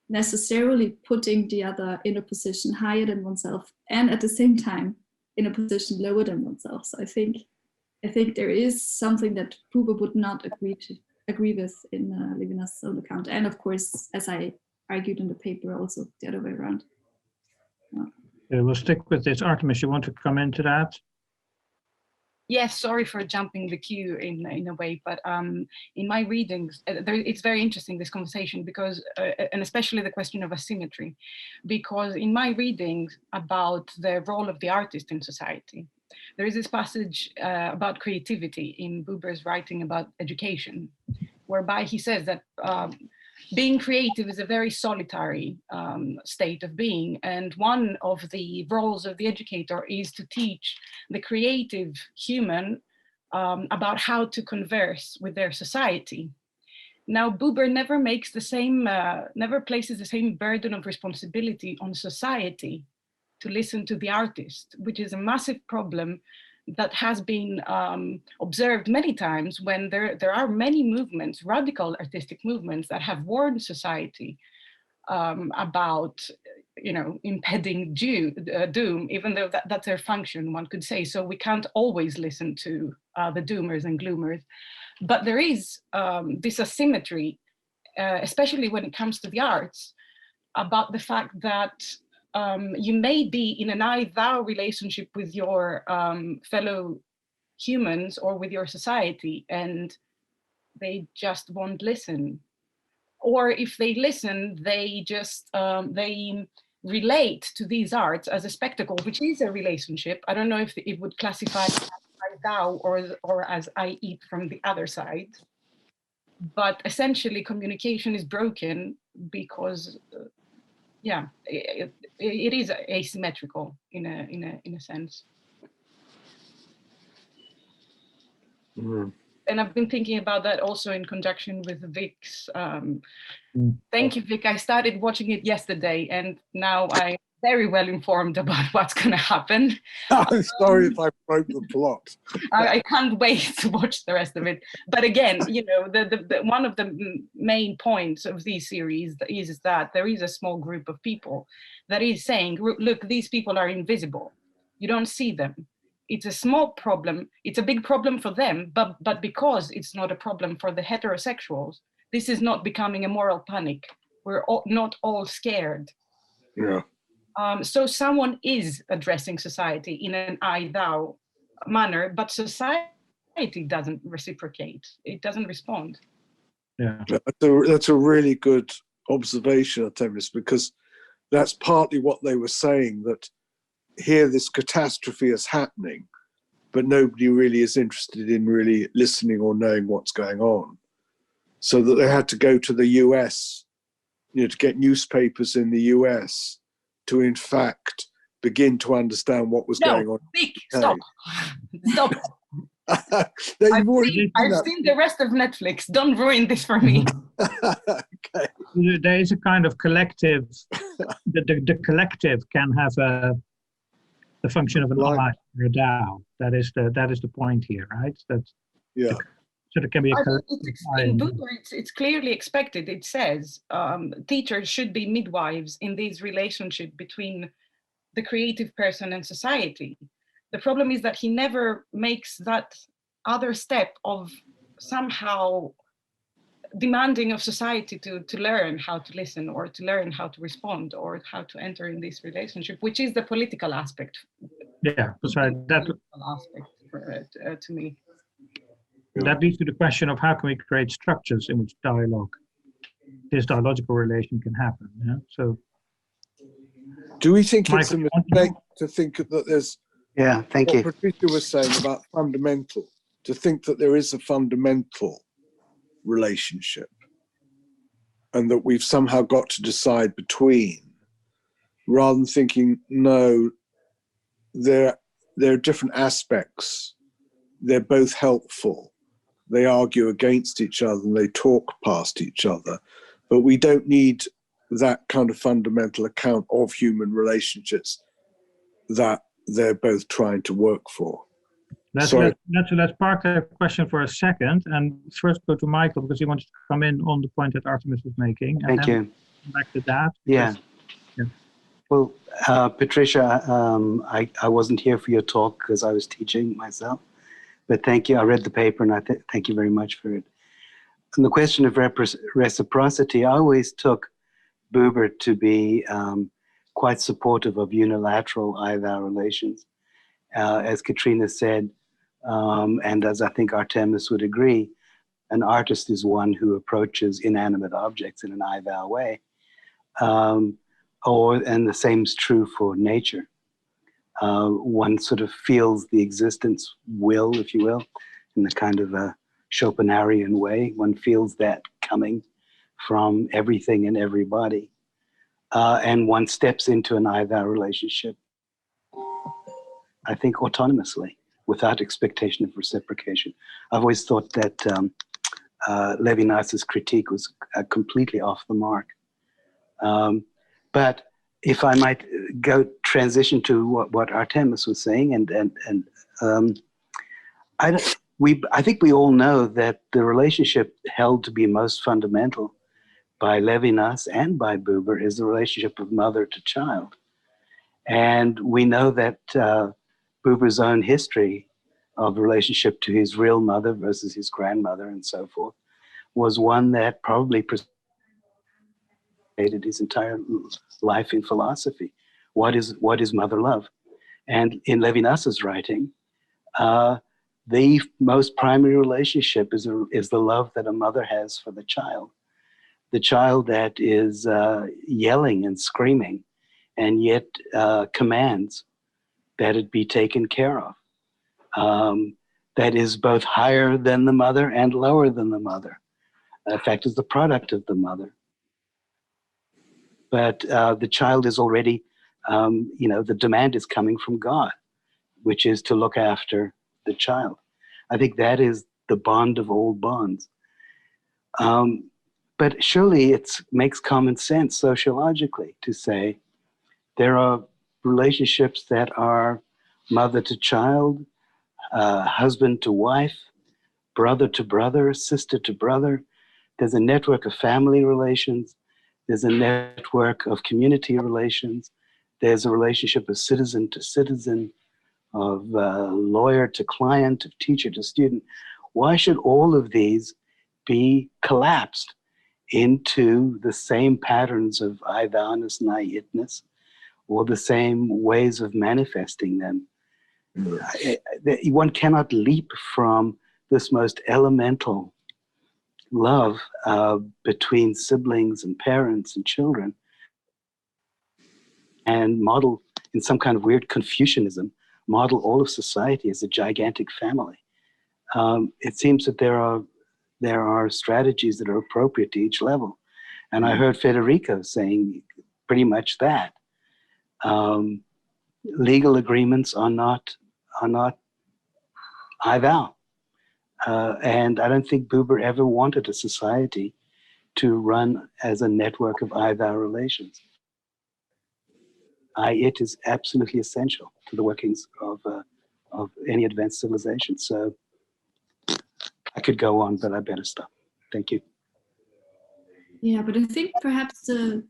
necessarily putting the other in a position higher than oneself and at the same time in a position lower than oneself. So I think there is something that Buber would not agree with in Levinas' own account. And of course, as I argued in the paper, also the other way around. Yeah, we'll stick with this. Artemis, you want to come into that? Yes, sorry for jumping the queue in a way, but in my readings, it's very interesting, this conversation, because, and especially the question of asymmetry, because in my readings about the role of the artist in society, there is this passage about creativity in Buber's writing about education, whereby he says that being creative is a very solitary state of being. And one of the roles of the educator is to teach the creative human about how to converse with their society. Now, Buber never makes the same, never places the same burden of responsibility on society to listen to the artist, which is a massive problem that has been observed many times when there are many movements, radical artistic movements, that have warned society about, impending doom, even though that's their function, one could say. So we can't always listen to the doomers and gloomers. But there is this asymmetry, especially when it comes to the arts, about the fact that you may be in an I-thou relationship with your fellow humans or with your society, and they just won't listen. Or if they listen, they just, they relate to these arts as a spectacle, which is a relationship. I don't know if it would classify as I-thou or as I eat from the other side. But essentially communication is broken because it is asymmetrical in a sense. And I've been thinking about that also in conjunction with Vic's. Thank you, Vic. I started watching it yesterday, and now I very well informed about what's going to happen. I'm sorry if I broke the plot. I can't wait to watch the rest of it. But again, you know, the one of the main points of this series is that there is a small group of people that is saying, look, these people are invisible. You don't see them. It's a small problem. It's a big problem for them, but because it's not a problem for the heterosexuals, this is not becoming a moral panic. We're not all scared. Yeah. So someone is addressing society in an I-thou manner, but society doesn't reciprocate. It doesn't respond. Yeah, that's a really good observation, Artemis, because that's partly what they were saying, that here this catastrophe is happening, but nobody really is interested in really listening or knowing what's going on. So that they had to go to the US, you know, to get newspapers in the US to in fact begin to understand what was going on. Vic, stop. Stop. I've seen the rest of Netflix. Don't ruin this for me. Okay. There is a kind of collective, the collective can have the function of an I or a thou. That is the point here, right? That's, yeah. So there can be a collective. In Buber, it's clearly expected. It says teachers should be midwives in this relationship between the creative person and society. The problem is that he never makes that other step of somehow demanding of society to learn how to listen or to learn how to respond or how to enter in this relationship, which is the political aspect. Yeah, that's right. That aspect to me. That leads to the question of how can we create structures in which dialogue, this dialogical relation can happen. Yeah. So, do we think it's a mistake to think that there's? Yeah, thank you. What Patricia was saying about fundamental, to think that there is a fundamental relationship, and that we've somehow got to decide between, rather than thinking no, there are different aspects. They're both helpful. They argue against each other and they talk past each other, but we don't need that kind of fundamental account of human relationships that they're both trying to work for. Let's park that question for a second and first go to Michael, because he wanted to come in on the point that Artemis was making. And Thank you. Back to that. Yeah. Well, Patricia, I wasn't here for your talk because I was teaching myself, but thank you. I read the paper and I thank you very much for it. On the question of reciprocity, I always took Buber to be quite supportive of unilateral I-thou relations. As Katrina said, and as I think Artemis would agree, an artist is one who approaches inanimate objects in an I-thou way. And the same is true for nature. One sort of feels the existence will, if you will, in the kind of a Schopenhauerian way. One feels that coming from everything and everybody. And one steps into an I-thou relationship, I think, autonomously, without expectation of reciprocation. I've always thought that Levinas's critique was completely off the mark. But if I might transition to what Artemis was saying, I think we all know that the relationship held to be most fundamental by Levinas and by Buber is the relationship of mother to child. And we know that Buber's own history of relationship to his real mother versus his grandmother and so forth was one that probably preceded his entire life in philosophy. What is mother love? And in Levinas's writing, the most primary relationship is the love that a mother has for the child that is yelling and screaming and yet commands that it be taken care of. That is both higher than the mother and lower than the mother. In fact, is the product of the mother. But the child is already, the demand is coming from God, which is to look after the child. I think that is the bond of all bonds. But surely it makes common sense sociologically to say There are relationships that are mother to child, husband to wife, brother to brother, sister to brother. There's a network of family relations. There's a network of community relations. There's a relationship of citizen to citizen, of lawyer to client, of teacher to student. Why should all of these be collapsed into the same patterns of I thou-ness and I itness, or the same ways of manifesting them? One cannot leap from this most elemental love between siblings and parents and children and model, in some kind of weird Confucianism, model all of society as a gigantic family. It seems that there are strategies that are appropriate to each level. And I heard Federico saying pretty much that. Legal agreements are not I thou. And I don't think Buber ever wanted a society to run as a network of I thou relations. It is absolutely essential to the workings of any advanced civilization. So I could go on, but I better stop. Thank you. Yeah, but I think perhaps the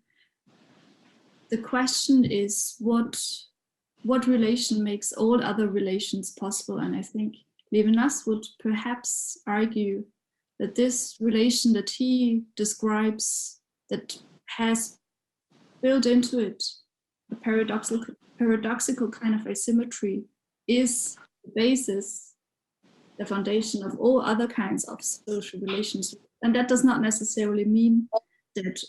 question is what relation makes all other relations possible? And I think Levinas would perhaps argue that this relation that he describes, that has built into it a paradoxical kind of asymmetry, is the basis, the foundation of all other kinds of social relations. And that does not necessarily mean that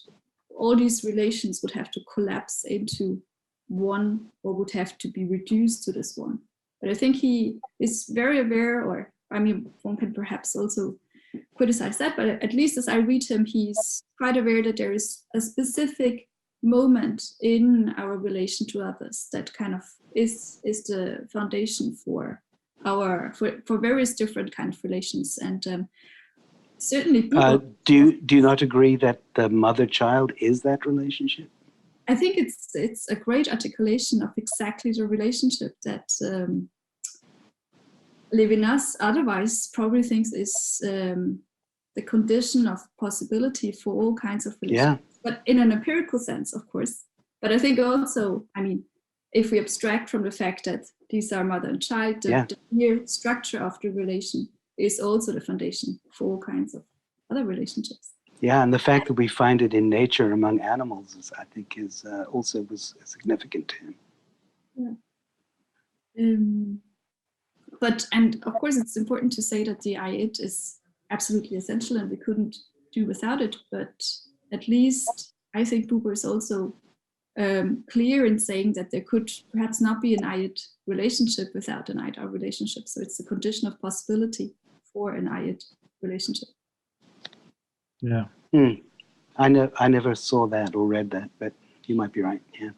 all these relations would have to collapse into one or would have to be reduced to this one. But I think he is very aware, or I mean, one can perhaps also criticize that, but at least as I read him, he's quite aware that there is a specific moment in our relation to others that kind of is the foundation for various different kind of relations. And certainly do you not agree that the mother-child is that relationship? I think it's a great articulation of exactly the relationship that Levinas otherwise probably thinks is the condition of possibility for all kinds of relations. Yeah. But in an empirical sense, of course. But I think also, I mean, if we abstract from the fact that these are mother and child, the mere structure of the relation is also the foundation for all kinds of other relationships. Yeah, and the fact that we find it in nature among animals is, I think, also was significant to him. Yeah. And of course, it's important to say that the I-it is absolutely essential and we couldn't do without it. But at least I think Buber is also clear in saying that there could perhaps not be an I-it relationship without an Eidar relationship. So it's a condition of possibility for an I-it relationship. Yeah. I never saw that or read that, but you might be right. Yeah.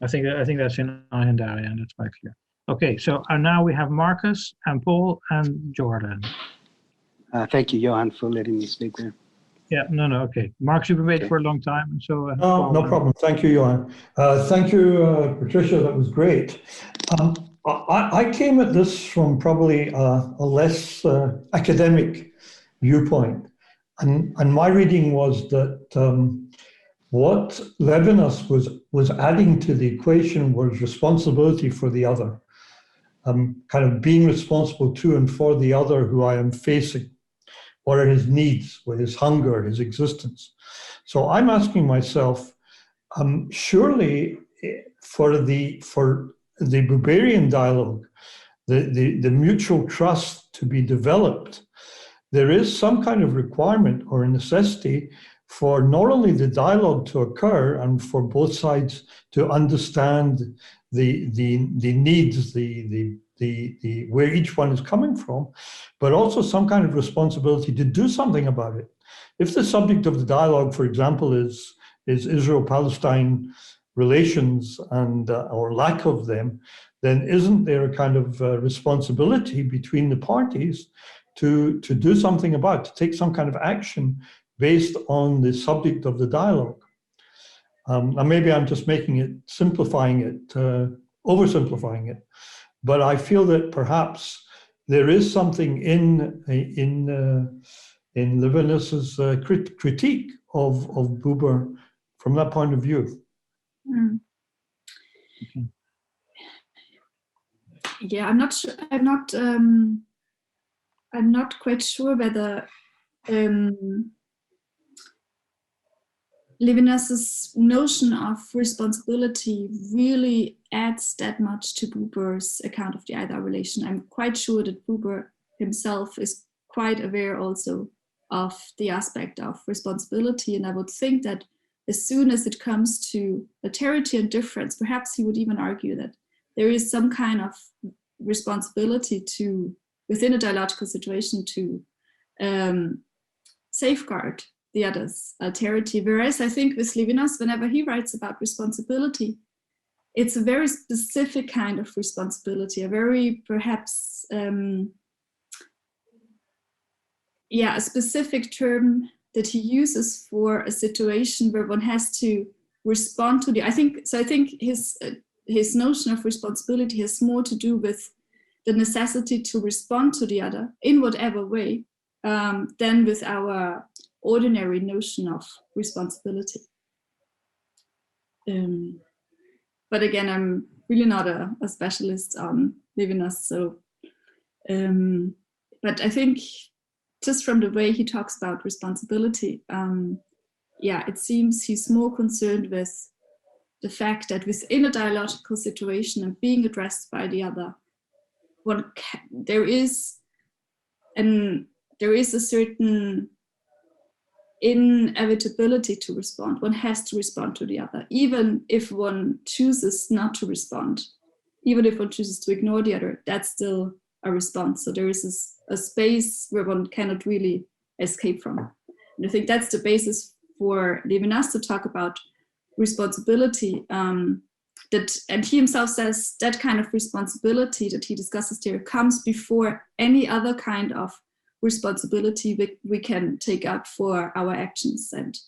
I think that's in Eidar, and that's quite clear. Okay, so now we have Marcus and Paul and Jordan. Thank you, Johan, for letting me speak there. Yeah, no, okay. Marcus, you've been waiting for a long time, so. No problem. Thank you, Johan. Thank you, Patricia. That was great. I came at this from probably a less academic viewpoint. And my reading was that what Levinas was adding to the equation was responsibility for the other, kind of being responsible to and for the other who I am facing. What are his needs, what his hunger, his existence? So I'm asking myself, surely for the Buberian dialogue, the mutual trust to be developed, there is some kind of requirement or a necessity for not only the dialogue to occur and for both sides to understand the needs, the where each one is coming from, but also some kind of responsibility to do something about it. If the subject of the dialogue, for example, is Israel-Palestine relations and or lack of them, then isn't there a kind of responsibility between the parties to do something about, to take some kind of action based on the subject of the dialogue? And maybe I'm just making it, simplifying it, oversimplifying it. But I feel that perhaps there is something in Levinas's critique of Buber from that point of view. Mm. Okay. Yeah, I'm not sure. I'm not quite sure whether Levinas's notion of responsibility really adds that much to Buber's account of the Eidar relation. I'm quite sure that Buber himself is quite aware also of the aspect of responsibility, and I would think that as soon as it comes to alterity and difference, perhaps he would even argue that there is some kind of responsibility to, within a dialogical situation, to safeguard the other's alterity. Whereas I think with Levinas, whenever he writes about responsibility, it's a very specific kind of responsibility, a very perhaps, a specific term that he uses for a situation where one has to respond to the, I think his notion of responsibility has more to do with the necessity to respond to the other in whatever way than with our ordinary notion of responsibility. But again, I'm really not a specialist on Levinas, so, but I think just from the way he talks about responsibility, it seems he's more concerned with the fact that within a dialogical situation and being addressed by the other, there is a certain inevitability to respond. One has to respond to the other, even if one chooses not to respond, even if one chooses to ignore the other, that's still a response. So there is a space where one cannot really escape from. And I think that's the basis for Levinas to talk about responsibility. And he himself says that kind of responsibility that he discusses there comes before any other kind of responsibility we can take up for our actions and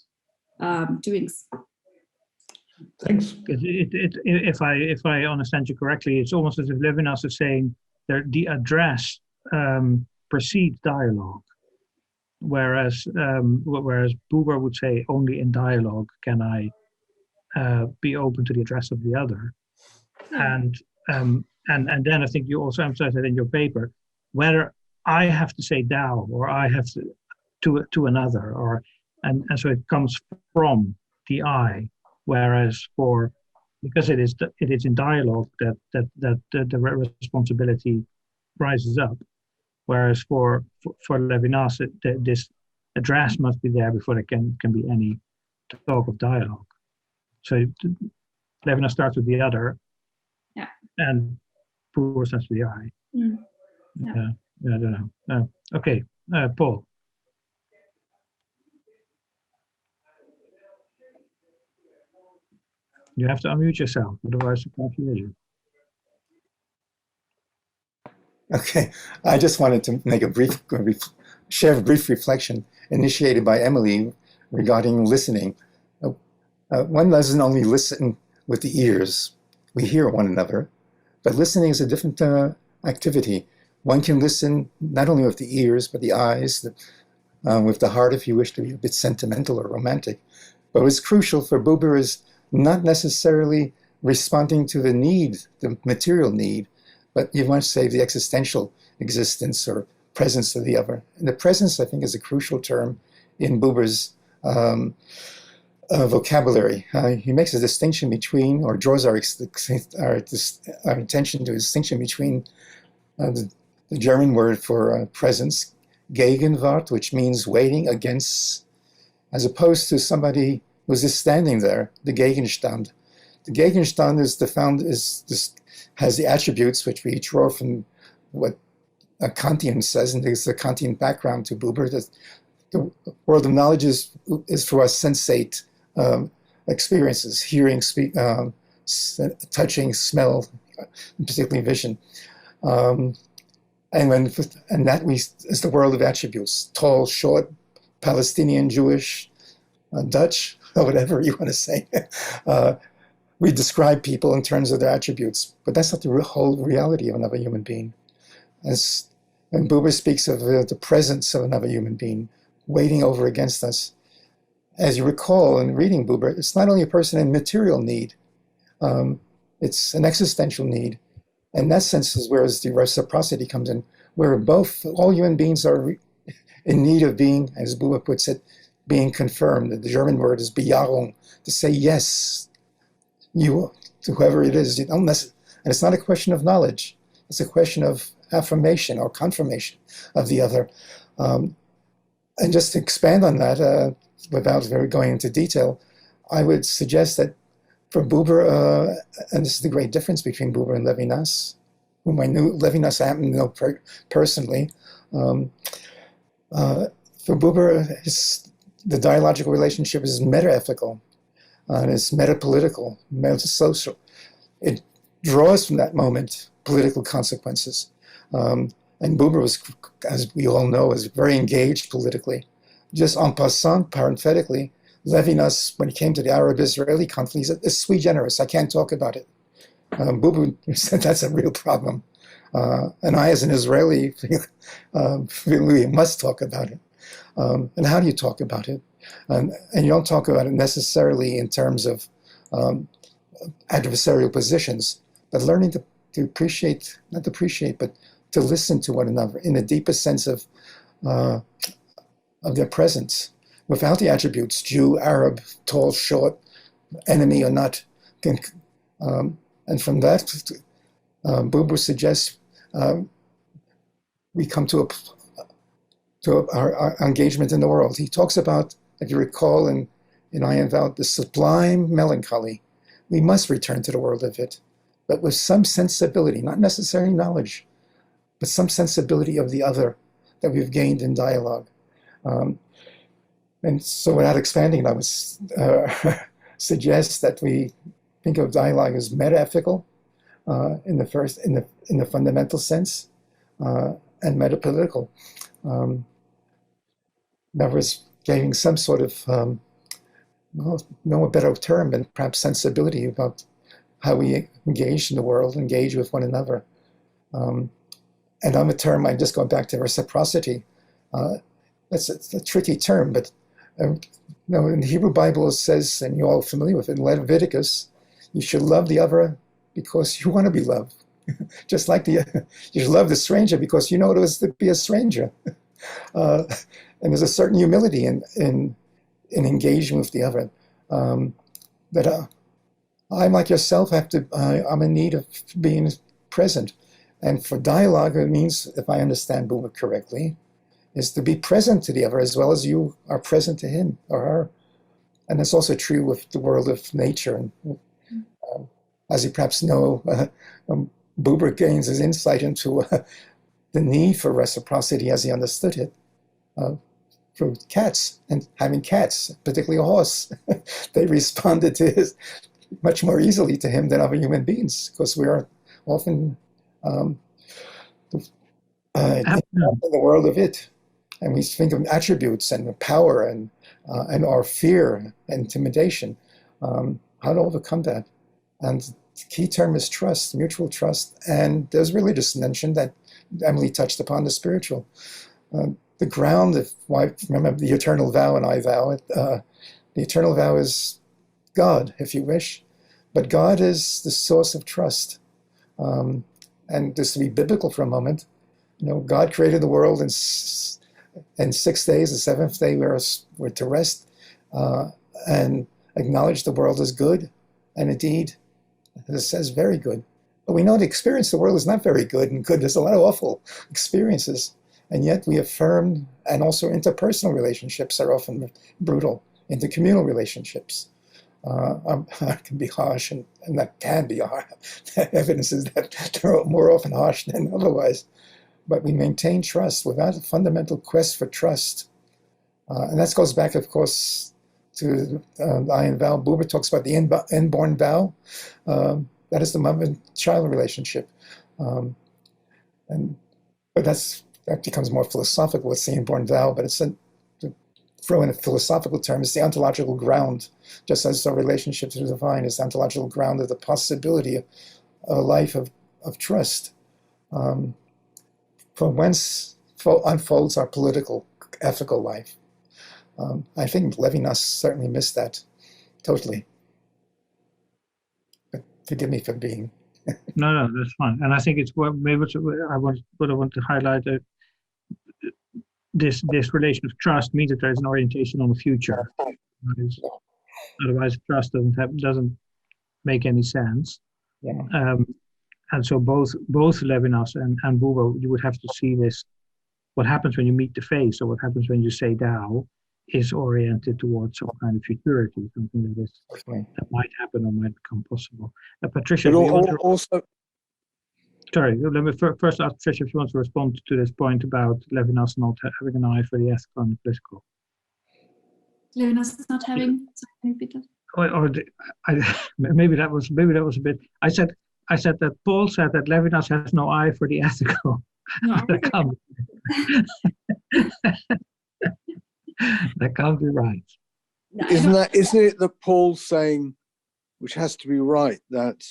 doings. Thanks. If I understand you correctly, it's almost as if Levinas is saying that the address precedes dialogue, whereas Buber would say only in dialogue can I be open to the address of the other. And then I think you also emphasize that in your paper, whether I have to say thou or I have to another, and so it comes from the I, whereas because it is in dialogue that the responsibility rises up, whereas for Levinas this address must be there before there can be any talk of dialogue. So Levinas starts with the other, and Buber starts with the I. I don't know. Okay, Paul. You have to unmute yourself, otherwise I can't hear you. Okay, I just wanted to make share a brief reflection initiated by Emily regarding listening. One doesn't only listen with the ears, we hear one another, but listening is a different activity. One can listen not only with the ears, but the eyes, with the heart if you wish to be a bit sentimental or romantic. But what's crucial for Buber is not necessarily responding to the need, the material need, but you might say the existential existence or presence of the other. And the presence, I think, is a crucial term in Buber's vocabulary. He makes a distinction between, or draws our attention to a distinction between the German word for presence, Gegenwart, which means waiting against, as opposed to somebody who's just standing there, the Gegenstand. The Gegenstand has the attributes which we draw from what a Kantian says, and there's a Kantian background to Buber, that the world of knowledge is for us sensate experiences, hearing, touching, smell, particularly vision. And that is the world of attributes: tall, short, Palestinian, Jewish, Dutch, or whatever you want to say. We describe people in terms of their attributes, but that's not the whole reality of another human being. As when Buber speaks of the presence of another human being waiting over against us, as you recall in reading Buber, it's not only a person in material need, it's an existential need. And that sense is where the reciprocity comes in, where all human beings are in need of being, as Buber puts it, being confirmed. The German word is Bejahung, to say yes, you, to whoever it is. And it's not a question of knowledge. It's a question of affirmation or confirmation of the other. And just to expand on that, without going into detail, I would suggest that for Buber, and this is the great difference between Buber and Levinas, whom I knew, Levinas I happen to know personally. For Buber, the dialogical relationship is meta-ethical, and it's meta-political, meta-social. It draws from that moment political consequences. And Buber was, as we all know, was very engaged politically. Just en passant, parenthetically, Levinas, when he came to the Arab-Israeli conflict, he said, it's sui generis, I can't talk about it. Buber said that's a real problem. And I, as an Israeli, feel we must talk about it. And how do you talk about it? And you don't talk about it necessarily in terms of adversarial positions, but learning to appreciate, not to appreciate, but to listen to one another in the deepest sense of their presence, without the attributes, Jew, Arab, tall, short, enemy or not. And from that, Buber suggests we come to our engagement in the world. He talks about, if you recall in I Am Thou, the sublime melancholy. We must return to the world of it, but with some sensibility, not necessarily knowledge, but some sensibility of the other that we've gained in dialogue. And so without expanding, I would suggest that we think of dialogue as meta-ethical in the fundamental sense, and meta-political. In other words, gaining some sort of, no a better term than perhaps sensibility about how we engage in the world, engage with one another. And on the term, I just go back to reciprocity. That's a tricky term, but in the Hebrew Bible it says, and you're all familiar with it, in Leviticus, you should love the other because you want to be loved. Just like you should love the stranger because you know what it is to be a stranger. And there's a certain humility in engaging with the other. That I'm like yourself, I'm in need of being present. And for dialogue, it means, if I understand Buber correctly, is to be present to the other as well as you are present to him or her. And that's also true with the world of nature. And as you perhaps know, Buber gains his insight into the need for reciprocity as he understood it for cats and having cats, particularly a horse. They responded to his much more easily to him than other human beings because we are often in the world of it. And we think of attributes and power and our fear and intimidation. How to overcome that? And the key term is trust, mutual trust. And there's religious dimension that Emily touched upon, the spiritual. The ground, remember the eternal vow and I vow it. The eternal vow is God, if you wish. But God is the source of trust. And just to be biblical for a moment, God created the world in 6 days. The seventh day we're to rest and acknowledge the world as good. And indeed, as it says, very good. But we know the experience of the world is not very good and good. There's a lot of awful experiences. And yet we affirm, and also interpersonal relationships are often brutal, intercommunal relationships. Can be harsh, and that can be harsh. Evidence is that they're more often harsh than otherwise. But we maintain trust without a fundamental quest for trust. And that goes back, of course, to I Am Thou. Buber talks about the inborn vow. That is the mother-child relationship. But that becomes more philosophical with the inborn vow, but it's throw in a philosophical term, it's the ontological ground, just as our relationship to the divine is the ontological ground of the possibility of a life of trust, from whence unfolds our political, ethical life. I think Levinas certainly missed that totally. But forgive me for being. No, that's fine. And I think it's what I want to highlight that this relation of trust means that there is an orientation on the future. Otherwise, trust doesn't make any sense. Yeah. And so both Levinas and Buber, you would have to see this. What happens when you meet the face, or what happens when you say thou, is oriented towards some kind of futurity, something that might happen or might become possible. Patricia, sorry, let me first ask Patricia if you want to respond to this point about Levinas not having an eye for the ethical and the political. Levinas not having. Sorry, can you repeat that? Maybe that was a bit. I said that Paul said that Levinas has no eye for the ethical. No. That can't be right. No, isn't it that Paul's saying, which has to be right, that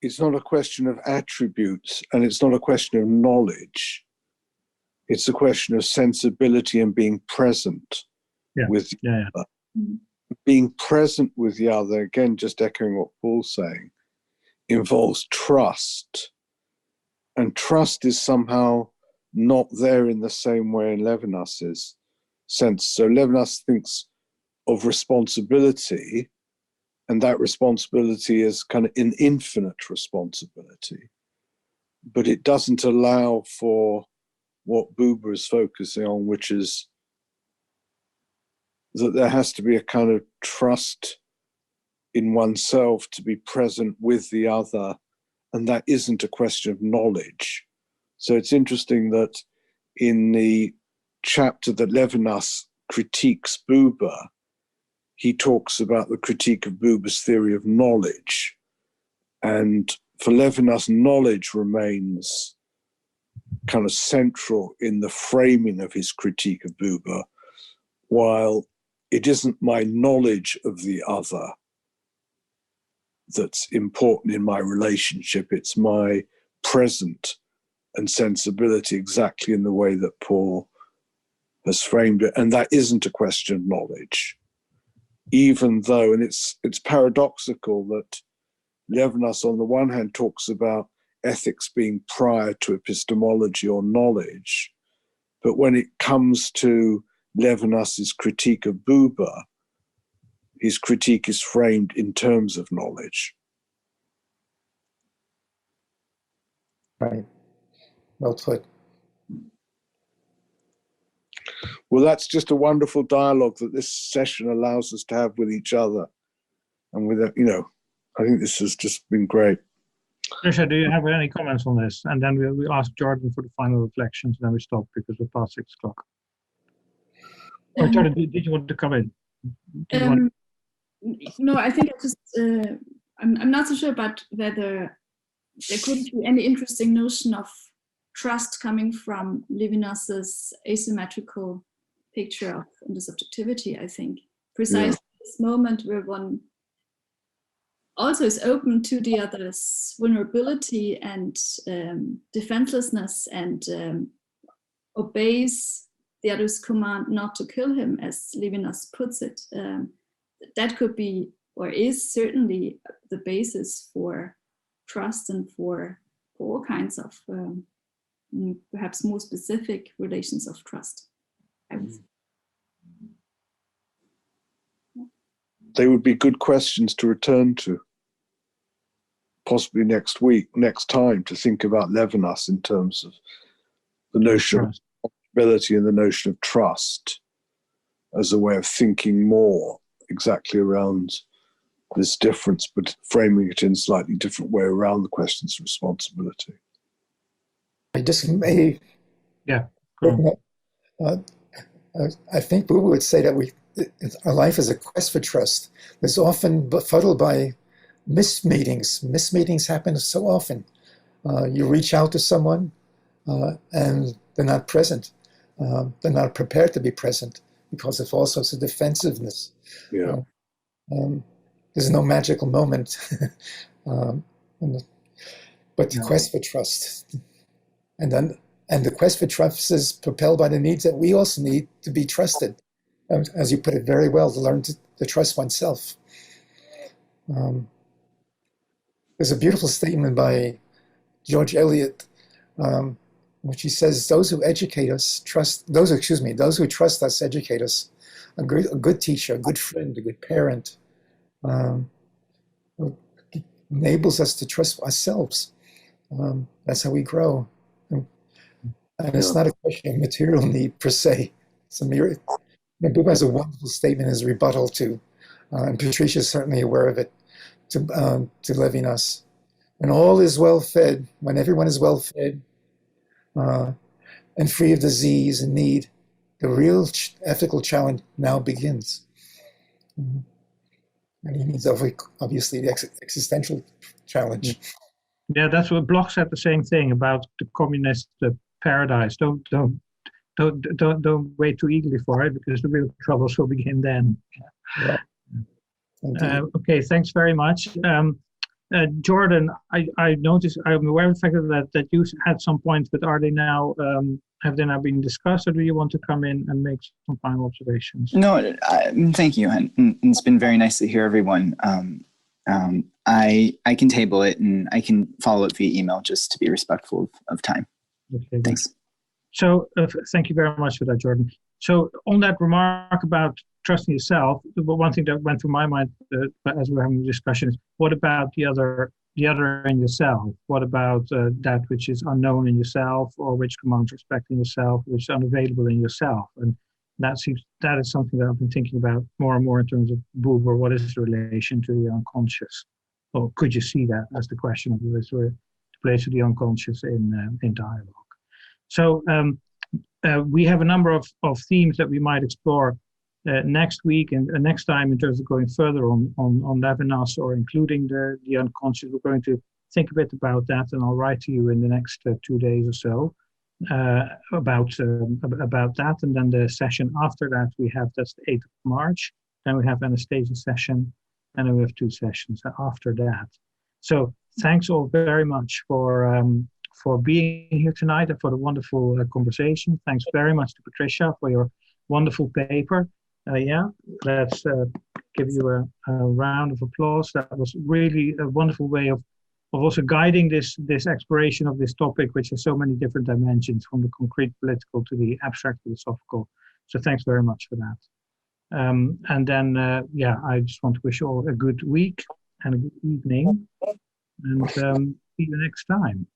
it's not a question of attributes and it's not a question of knowledge. It's a question of sensibility and being present with the other. Being present with the other, again, just echoing what Paul's saying, involves trust. And trust is somehow not there in the same way in Levinas's sense. So Levinas thinks of responsibility, and that responsibility is kind of an infinite responsibility. But it doesn't allow for what Buber is focusing on, which is that there has to be a kind of trust in oneself to be present with the other, and that isn't a question of knowledge. So it's interesting that in the chapter that Levinas critiques Buber, he talks about the critique of Buber's theory of knowledge. And for Levinas, knowledge remains kind of central in the framing of his critique of Buber, while it isn't my knowledge of the other that's important in my relationship, it's my present and sensibility, exactly in the way that Paul has framed it. And that isn't a question of knowledge, even though, and it's paradoxical that Levinas on the one hand talks about ethics being prior to epistemology or knowledge, but when it comes to Levinas's critique of Buber, his critique is framed in terms of knowledge. Right. Well put. Well, that's just a wonderful dialogue that this session allows us to have with each other. And with, I think this has just been great. Patricia, do you have any comments on this? And then we'll ask Jordan for the final reflections, and then we stop because we're past 6 o'clock. Or Jordan, did you want to come in? No, I think I just, I'm not so sure about whether there could be any interesting notion of trust coming from Levinas's asymmetrical picture of the subjectivity, I think. Precisely this moment where one also is open to the other's vulnerability and defenselessness and obeys the other's command not to kill him, as Levinas puts it. That could be, or is certainly the basis for trust and for all kinds of perhaps more specific relations of trust, I would say. They would be good questions to return to, possibly next time, to think about Levinas in terms of the notion of responsibility and the notion of trust as a way of thinking more exactly around this difference, but framing it in a slightly different way around the questions of responsibility. I just may. Yeah. I think Buber would say that our life is a quest for trust. It's often befuddled by missed meetings. Missed meetings happen so often. You reach out to someone and they're not present. They're not prepared to be present. because of all sorts of defensiveness. Yeah. There's no magical moment, but the quest for trust, and the quest for trust is propelled by the needs that we also need to be trusted, as you put it very well, to learn to trust oneself. There's a beautiful statement by George Eliot, which he says, those who trust us educate us. A good teacher, a good friend, a good parent enables us to trust ourselves. That's how we grow. And it's not a question of material need per se. It's a mere. Buber has a wonderful statement as rebuttal to, and Patricia is certainly aware of it, to Levinas. When all is well fed, when everyone is well fed and free of disease and need, the real ethical challenge now begins. And he means obviously the existential challenge. Yeah, that's what Bloch said, the same thing about the communist paradise. Don't wait too eagerly for it, because the real troubles will begin then. Yeah. Okay, thanks very much. Jordan, I noticed, I'm aware of the fact that you had some points, but are they now, have they now been discussed, or do you want to come in and make some final observations? No, thank you. And it's been very nice to hear everyone. I can table it and I can follow it via email just to be respectful of time. Okay, thanks. So thank you very much for that, Jordan. So on that remark about trusting yourself, one thing that went through my mind as we're having a discussion is, what about the other in yourself? What about that which is unknown in yourself, or which commands respect in yourself, which is unavailable in yourself? And that is something that I've been thinking about more and more in terms of Buber. What is the relation to the unconscious? Or could you see that as the question of the place of the unconscious in dialogue? So we have a number of themes that we might explore next week and next time, in terms of going further on Levinas, or including the unconscious. We're going to think a bit about that, and I'll write to you in the next 2 days or so about that. And then the session after that that's the 8th of March. Then we have Anastasia's session, and then we have 2 sessions after that. So thanks all very much for being here tonight and for the wonderful conversation. Thanks very much to Patricia for your wonderful paper. Let's give you a round of applause. That was really a wonderful way of also guiding this exploration of this topic, which has so many different dimensions, from the concrete political to the abstract philosophical. So thanks very much for that. And then, I just want to wish you all a good week and a good evening, and see you next time.